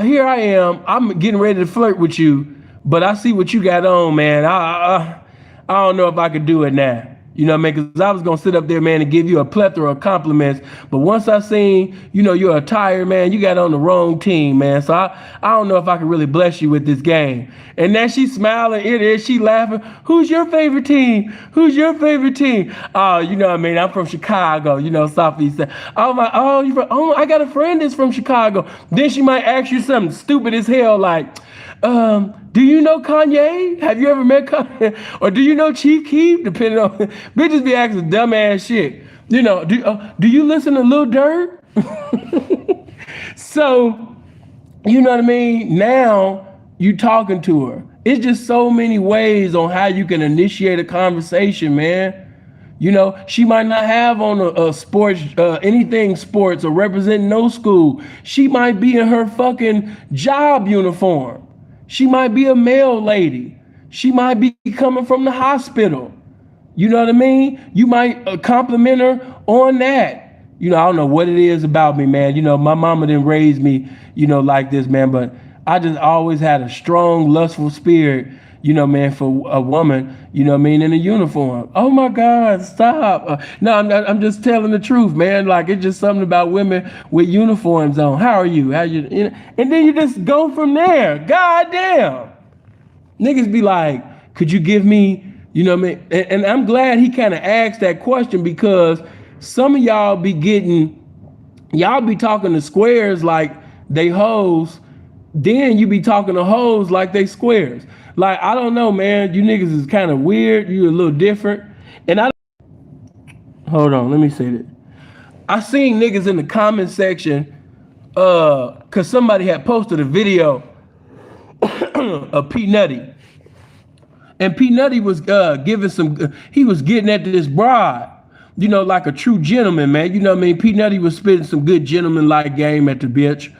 here I am. I'm getting ready to flirt with you, but I see what you got on, man. I don't know if I could do it now. You know what I mean? Because I was going to sit up there, man, and give you a plethora of compliments. But once I seen, you know, your attire, man, you got on the wrong team, man. So I don't know if I can really bless you with this game. And now she's smiling. She laughing. Who's your favorite team? Who's your favorite team? Oh, you know what I mean? I'm from Chicago, you know, Southeast. I got a friend that's from Chicago. Then she might ask you something stupid as hell like, do you know Kanye? Have you ever met Kanye? Or do you know Chief Keef? Depending on, bitches be asking dumbass shit. You know, do you listen to Lil Durk? So, you know what I mean? Now you talking to her. It's just so many ways on how you can initiate a conversation, man. You know, she might not have on a sports, anything sports or represent no school. She might be in her fucking job uniform. She might be a mail lady. She might be coming from the hospital. You know what I mean? You might compliment her on that. You know, I don't know what it is about me, man. You know, my mama didn't raise me, you know, like this, man. But I just always had a strong, lustful spirit, you know, man, for a woman, you know what I mean, in a uniform. Oh my God, stop. No, I'm just telling the truth, man. Like, it's just something about women with uniforms on. How are you? You know? And then you just go from there. God damn. Niggas be like, could you give me, you know what I mean? And I'm glad he kind of asked that question, because some of y'all be talking to squares like they hoes, Then you be talking to hoes like they squares. Like, I don't know, man. You niggas is kind of weird. You a little different. And I hold on, let me say that. I seen niggas in the comment section, cause somebody had posted a video of P Nutty. And P Nutty was giving some, he was getting at this broad, you know, like a true gentleman, man. You know what I mean? P Nutty was spitting some good gentleman-like game at the bitch.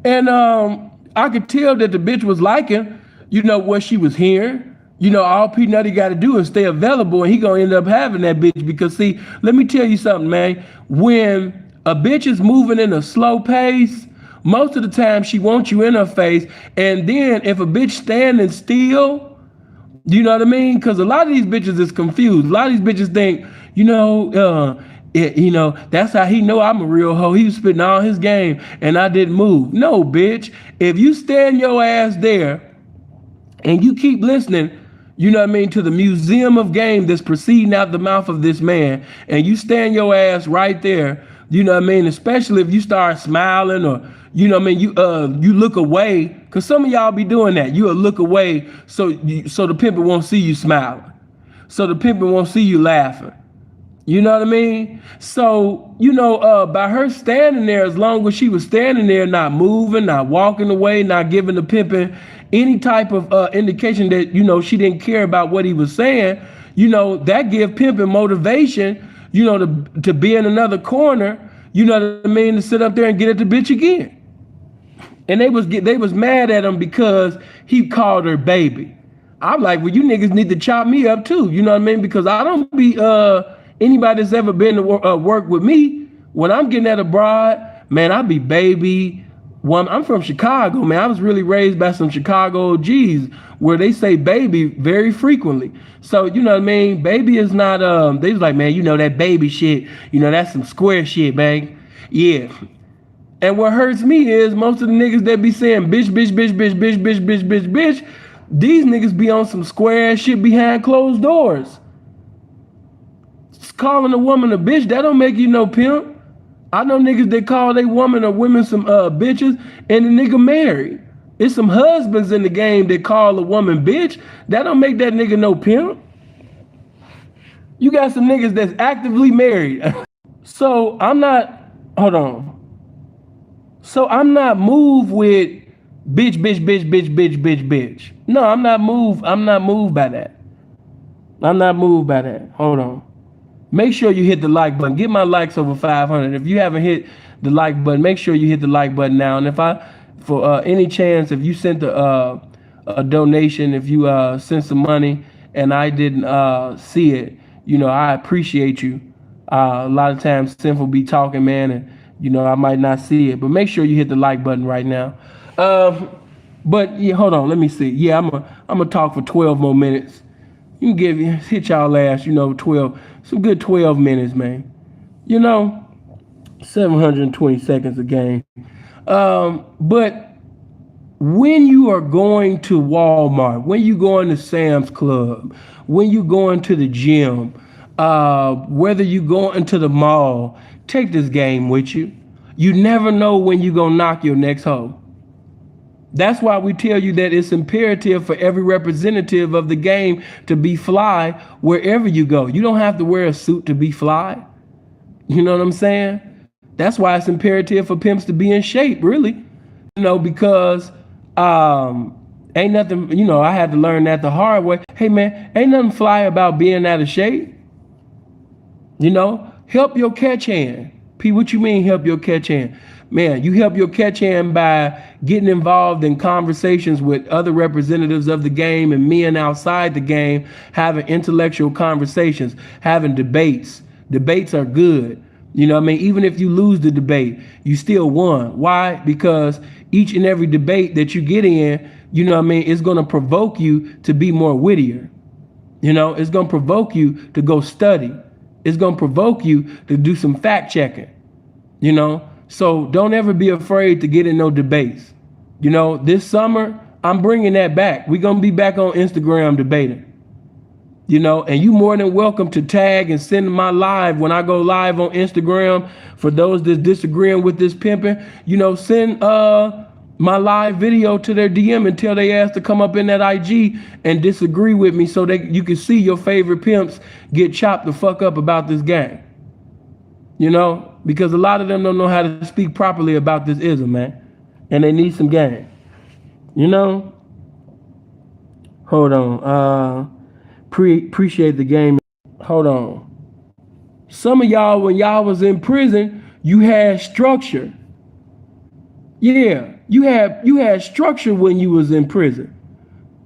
And I could tell that the bitch was liking, you know, what she was hearing. You know, all P Nutty got to do is stay available, and he gonna end up having that bitch. Because see, let me tell you something, man. When a bitch is moving in a slow pace, most of the time she wants you in her face. And then if a bitch standing still, you know what I mean? Because a lot of these bitches is confused. A lot of these bitches think, you know, that's how he know I'm a real hoe. He was spitting all his game and I didn't move. No, bitch. If you stand your ass there and you keep listening, you know what I mean, to the museum of game that's proceeding out the mouth of this man, and you stand your ass right there, you know what I mean, especially if you start smiling, or you know what I mean, you look away, because some of y'all be doing that. You'll look away so the pimpin' won't see you smiling, so the pimpin' won't see you laughing. You know what I mean? So, you know, by her standing there, as long as she was standing there, not moving, not walking away, not giving the pimpin' any type of indication that, you know, she didn't care about what he was saying, you know, that give pimpin' motivation, you know, to be in another corner, you know what I mean, to sit up there and get at the bitch again. And they was mad at him because he called her baby. I'm like, well, you niggas need to chop me up too, you know what I mean? Because I don't be anybody that's ever been to work with me, when I'm getting at a broad, man, I be baby. I'm from Chicago, man. I was really raised by some Chicago OGs where they say baby very frequently. So, you know what I mean? Baby is not, they was like, man, you know, that baby shit, you know, that's some square shit, man. Yeah. And what hurts me is most of the niggas that be saying bitch, bitch, bitch, bitch, bitch, bitch, bitch, bitch, bitch, these niggas be on some square ass shit behind closed doors. Calling a woman a bitch, that don't make you no pimp. I know niggas that call they woman or women some bitches, and the nigga married. It's some husbands in the game that call a woman bitch. That don't make that nigga no pimp. You got some niggas that's actively married. So I'm not, hold on. So I'm not moved with bitch, bitch, bitch, bitch, bitch, bitch, bitch. No, I'm not moved by that. I'm not moved by that. Hold on. Make sure you hit the like button. Get my likes over 500. If you haven't hit the like button, make sure you hit the like button now. And if for any chance, if you sent a donation, if you sent some money and I didn't see it, you know, I appreciate you. A lot of times Sinful be talking, man, and you know, I might not see it, but make sure you hit the like button right now. But yeah, hold on, let me see. Yeah, I'm gonna talk for 12 more minutes. You can hit y'all ass, you know, 12, some good 12 minutes, man. You know, 720 seconds a game. But when you are going to Walmart, when you going to Sam's Club, when you going to the gym, whether you going to the mall, take this game with you. You never know when you gonna knock your next hoe. That's why we tell you that it's imperative for every representative of the game to be fly wherever you go. You don't have to wear a suit to be fly. You know what I'm saying? That's why it's imperative for pimps to be in shape, really. You know, because ain't nothing, you know, I had to learn that the hard way. Hey, man, ain't nothing fly about being out of shape. You know, help your catch hand. P, what you mean help your catch hand? Man, you help your catch hand by getting involved in conversations with other representatives of the game and men outside the game, having intellectual conversations, having debates. Debates are good. You know what I mean? Even if you lose the debate, you still won. Why? Because each and every debate that you get in, you know what I mean, it's going to provoke you to be more wittier. You know, it's going to provoke you to go study. It's going to provoke you to do some fact checking, you know? So don't ever be afraid to get in no debates. You know, this summer, I'm bringing that back. We're going to be back on Instagram debating, you know, and you more than welcome to tag and send my live when I go live on Instagram. For those that's disagreeing with this pimping, you know, send my live video to their DM and tell they ass to come up in that IG and disagree with me so that you can see your favorite pimps get chopped the fuck up about this game. You know, because a lot of them don't know how to speak properly about this ism, man. And they need some game. You know? Hold on. Appreciate the game. Hold on. Some of y'all, when y'all was in prison, you had structure. Yeah, you had structure when you was in prison.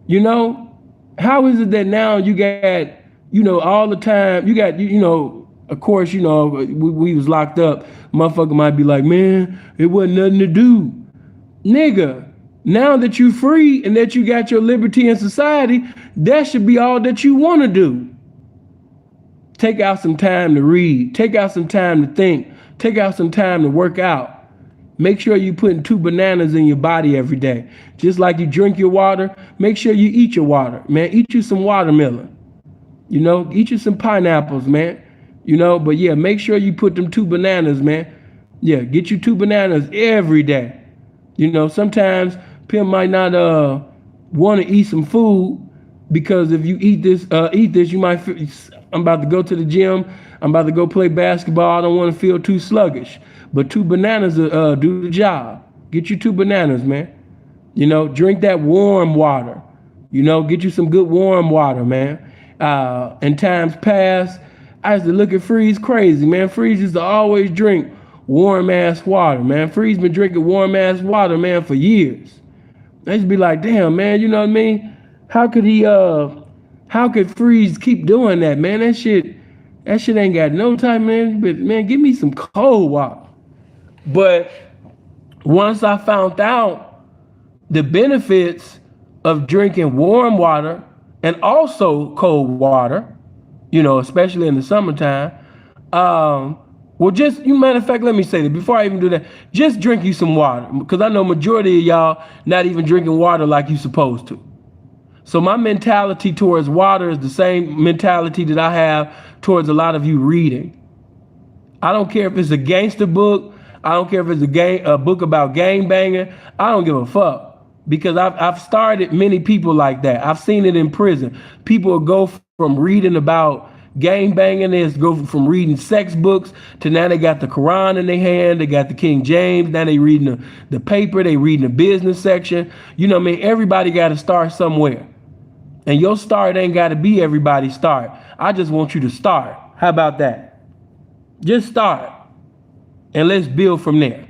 You know? How is it that now you got, all the time, you got, of course, we was locked up. Motherfucker might be like, man, it wasn't nothing to do. Nigga, now that you free and that you got your liberty in society, that should be all that you want to do. Take out some time to read. Take out some time to think. Take out some time to work out. Make sure you're putting 2 bananas in your body every day. Just like you drink your water, make sure you eat your water. Man, eat you some watermelon. Eat you some pineapples, man. But yeah, make sure you put them 2 bananas, man. Yeah, get you 2 bananas every day. Sometimes pimp might not want to eat some food because if you eat this, you might feel, I'm about to go to the gym. I'm about to go play basketball. I don't want to feel too sluggish. But 2 bananas do the job. Get you 2 bananas, man. Drink that warm water. Get you some good warm water, man. In times past, I used to look at Freeze crazy, man. Freeze used to always drink warm ass water, man. Freeze been drinking warm ass water, man, for years. I used to be like, damn, man, you know what I mean? How could Freeze keep doing that, man? That shit ain't got no time, man. But man, give me some cold water. But once I found out the benefits of drinking warm water and also cold water, especially in the summertime, matter of fact, let me say that before I even do that, just drink you some water, because I know majority of y'all not even drinking water like you supposed to. So my mentality towards water is the same mentality that I have towards a lot of you reading. I don't care if it's a gangster book. I don't care if it's a book about gang banging. I don't give a fuck, because I've started many people like that. I've seen it in prison. People go from reading about gang banging, they go from reading sex books to now they got the Quran in their hand. They got the King James. Now they reading the paper. They reading the business section. Everybody got to start somewhere. And your start ain't got to be everybody's start. I just want you to start. How about that? Just start. And let's build from there.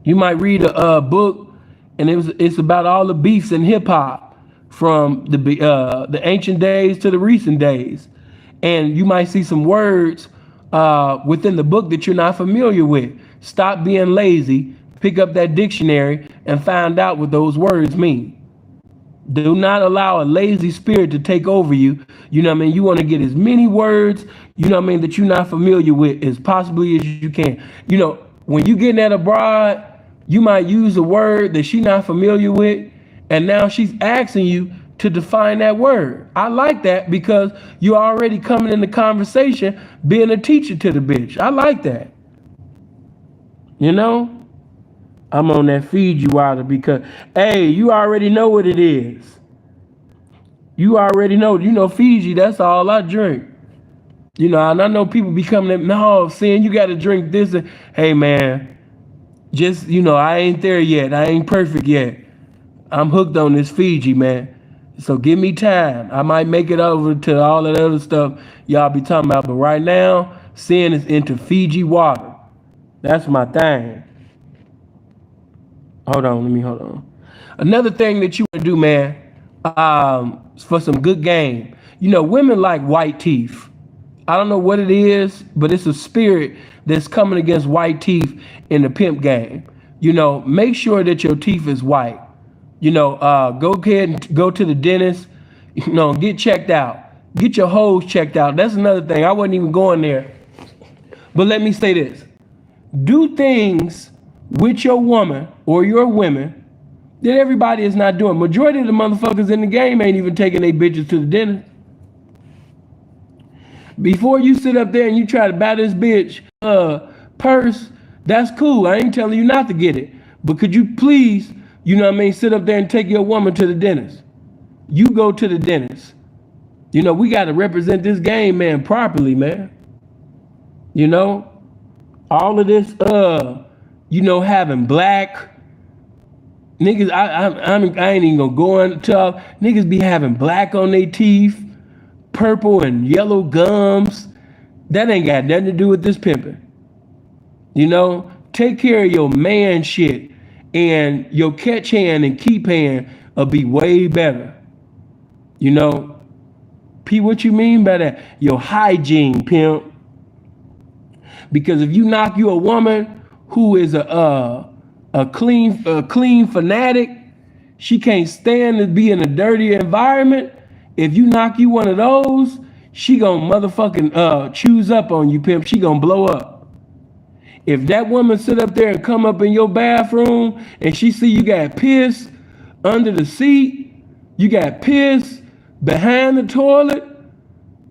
You might read a book, and it's about all the beefs in hip hop from the ancient days to the recent days, and you might see some words within the book that you're not familiar with. Stop being lazy, pick up that dictionary, and find out what those words mean. Do not allow a lazy spirit to take over you. You want to get as many words, that you're not familiar with as possibly as you can. When you getting at a broad, you might use a word that she's not familiar with, and now she's asking you to define that word. I like that, because you're already coming in the conversation being a teacher to the bitch. I like that. I'm on that Fiji water because, hey, you already know what it is. You already know, Fiji, that's all I drink. And I know people be coming at, no, saying you got to drink this. And, hey, man, just, I ain't there yet. I ain't perfect yet. I'm hooked on this Fiji, man. So give me time. I might make it over to all that other stuff y'all be talking about. But right now, Sin is into Fiji water. That's my thing. Hold on. Another thing that you want to do, man, for some good game. Women like white teeth. I don't know what it is, but it's a spirit that's coming against white teeth in the pimp game. Make sure that your teeth is white. Go ahead and go to the dentist. Get checked out. Get your hoes checked out. That's another thing. I wasn't even going there. But let me say this. Do things with your woman or your women that everybody is not doing. Majority of the motherfuckers in the game ain't even taking their bitches to the dentist. Before you sit up there and you try to buy this bitch purse, That's cool. I ain't telling you not to get it. But could you please, you know what I mean, sit up there and take your woman to the dentist? You go to the dentist. You know, we got to represent this game, man, properly, man. You know, all of this, you know, having black niggas, I ain't even gonna go into niggas be having black on their teeth, purple and yellow gums. That ain't got nothing to do with this pimping. You know, take care of your man shit, and your catch hand and keep hand will be way better. You know, P, what you mean by that? Your hygiene, pimp. Because if you knock you a woman who is a clean fanatic, she can't stand to be in a dirty environment. If you knock you one of those, she gonna motherfucking choose up on you, pimp. She gonna blow up. If that woman sit up there and come up in your bathroom and she see you got piss under the seat, you got piss behind the toilet,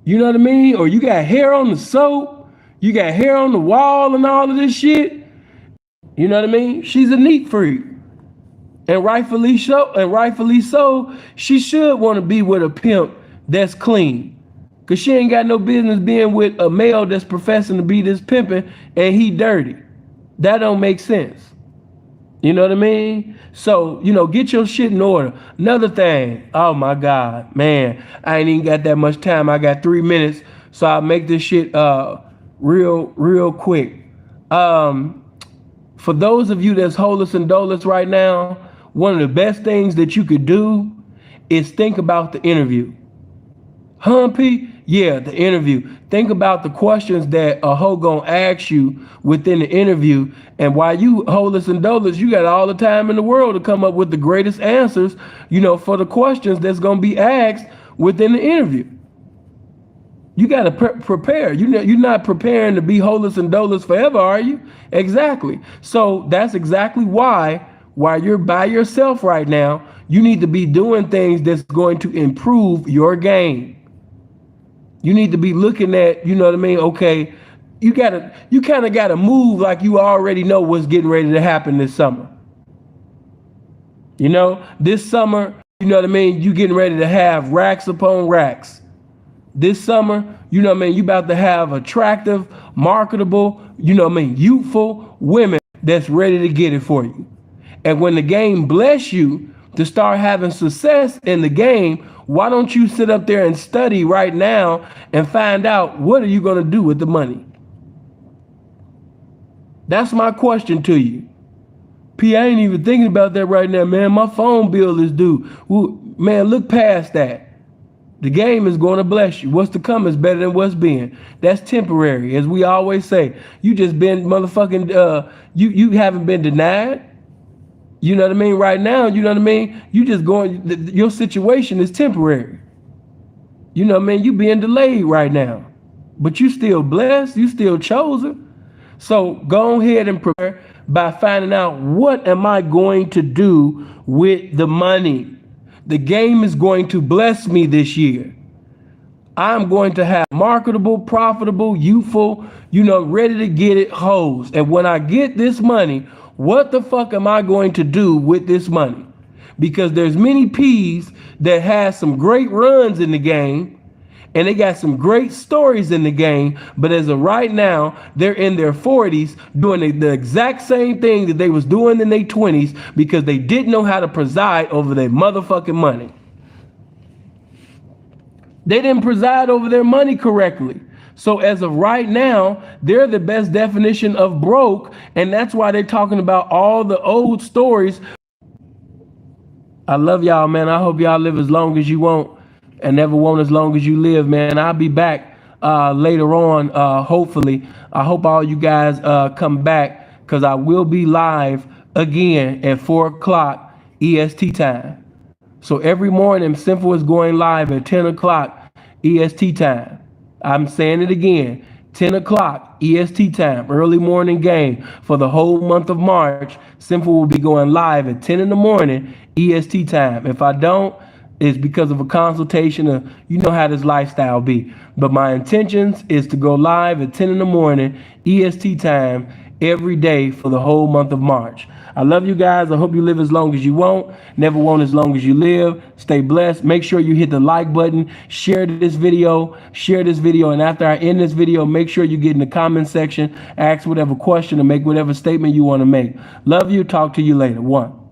you know what I mean? Or you got hair on the soap, you got hair on the wall and all of this shit, you know what I mean? She's a neat freak. And rightfully so, she should want to be with a pimp that's clean. Cause she ain't got no business being with a male that's professing to be this pimping and he dirty. That don't make sense. You know what I mean? So, you know, get your shit in order. Another thing, oh my God, man, I ain't even got that much time. I got 3 minutes, so I'll make this shit real quick. For those of you that's holeless and doleless right now, one of the best things that you could do is think about the interview. P? Yeah, the interview. Think about the questions that a hoe gonna ask you within the interview. And while you holeless and doleless, you got all the time in the world to come up with the greatest answers, you know, for the questions that's gonna be asked within the interview. You gotta prepare. You're not preparing to be holeless and doleless forever, are you? Exactly. So that's exactly why, while you're by yourself right now, you need to be doing things that's going to improve your game. You need to be looking at, you know what I mean? Okay, you kind of gotta move like you already know what's getting ready to happen this summer. You know, this summer, you know what I mean? You getting ready to have racks upon racks. This summer, you know what I mean? You about to have attractive, marketable, you know what I mean? Youthful women that's ready to get it for you. And when the game bless you to start having success in the game, why don't you sit up there and study right now and find out what are you going to do with the money? That's my question to you. P, I ain't even thinking about that right now, man. My phone bill is due. Well, man, look past that. The game is going to bless you. What's to come is better than what's been. That's temporary. As we always say, you just been motherfucking, you haven't been denied. You know what I mean? Right now, you know what I mean? You just going, your situation is temporary. You know what I mean? You being delayed right now, but you still blessed. You still chosen. So go ahead and prepare by finding out, what am I going to do with the money? The game is going to bless me this year. I'm going to have marketable, profitable, youthful, you know, ready to get it hoes. And when I get this money, what the fuck am I going to do with this money? Because there's many P's that has some great runs in the game and they got some great stories in the game, but as of right now, they're in their 40s doing the exact same thing that they was doing in their 20s because they didn't know how to preside over their motherfucking money. They didn't preside over their money correctly. So as of right now, they're the best definition of broke, and that's why they're talking about all the old stories. I love y'all, man. I hope y'all live as long as you want and never want as long as you live, man. I'll be back later on, hopefully. I hope all you guys come back, because I will be live again at 4 o'clock EST time. So every morning, Simple is going live at 10 o'clock EST time. I'm saying it again, 10 o'clock EST time, early morning game for the whole month of March. Simple will be going live at 10 in the morning EST time. If I don't, it's because of a consultation of, you know how this lifestyle be. But my intentions is to go live at 10 in the morning EST time every day for the whole month of March. I love you guys. I hope you live as long as you want. Never want as long as you live. Stay blessed. Make sure you hit the like button. Share this video. And after I end this video, make sure you get in the comment section, ask whatever question, or make whatever statement you want to make. Love you. Talk to you later. One.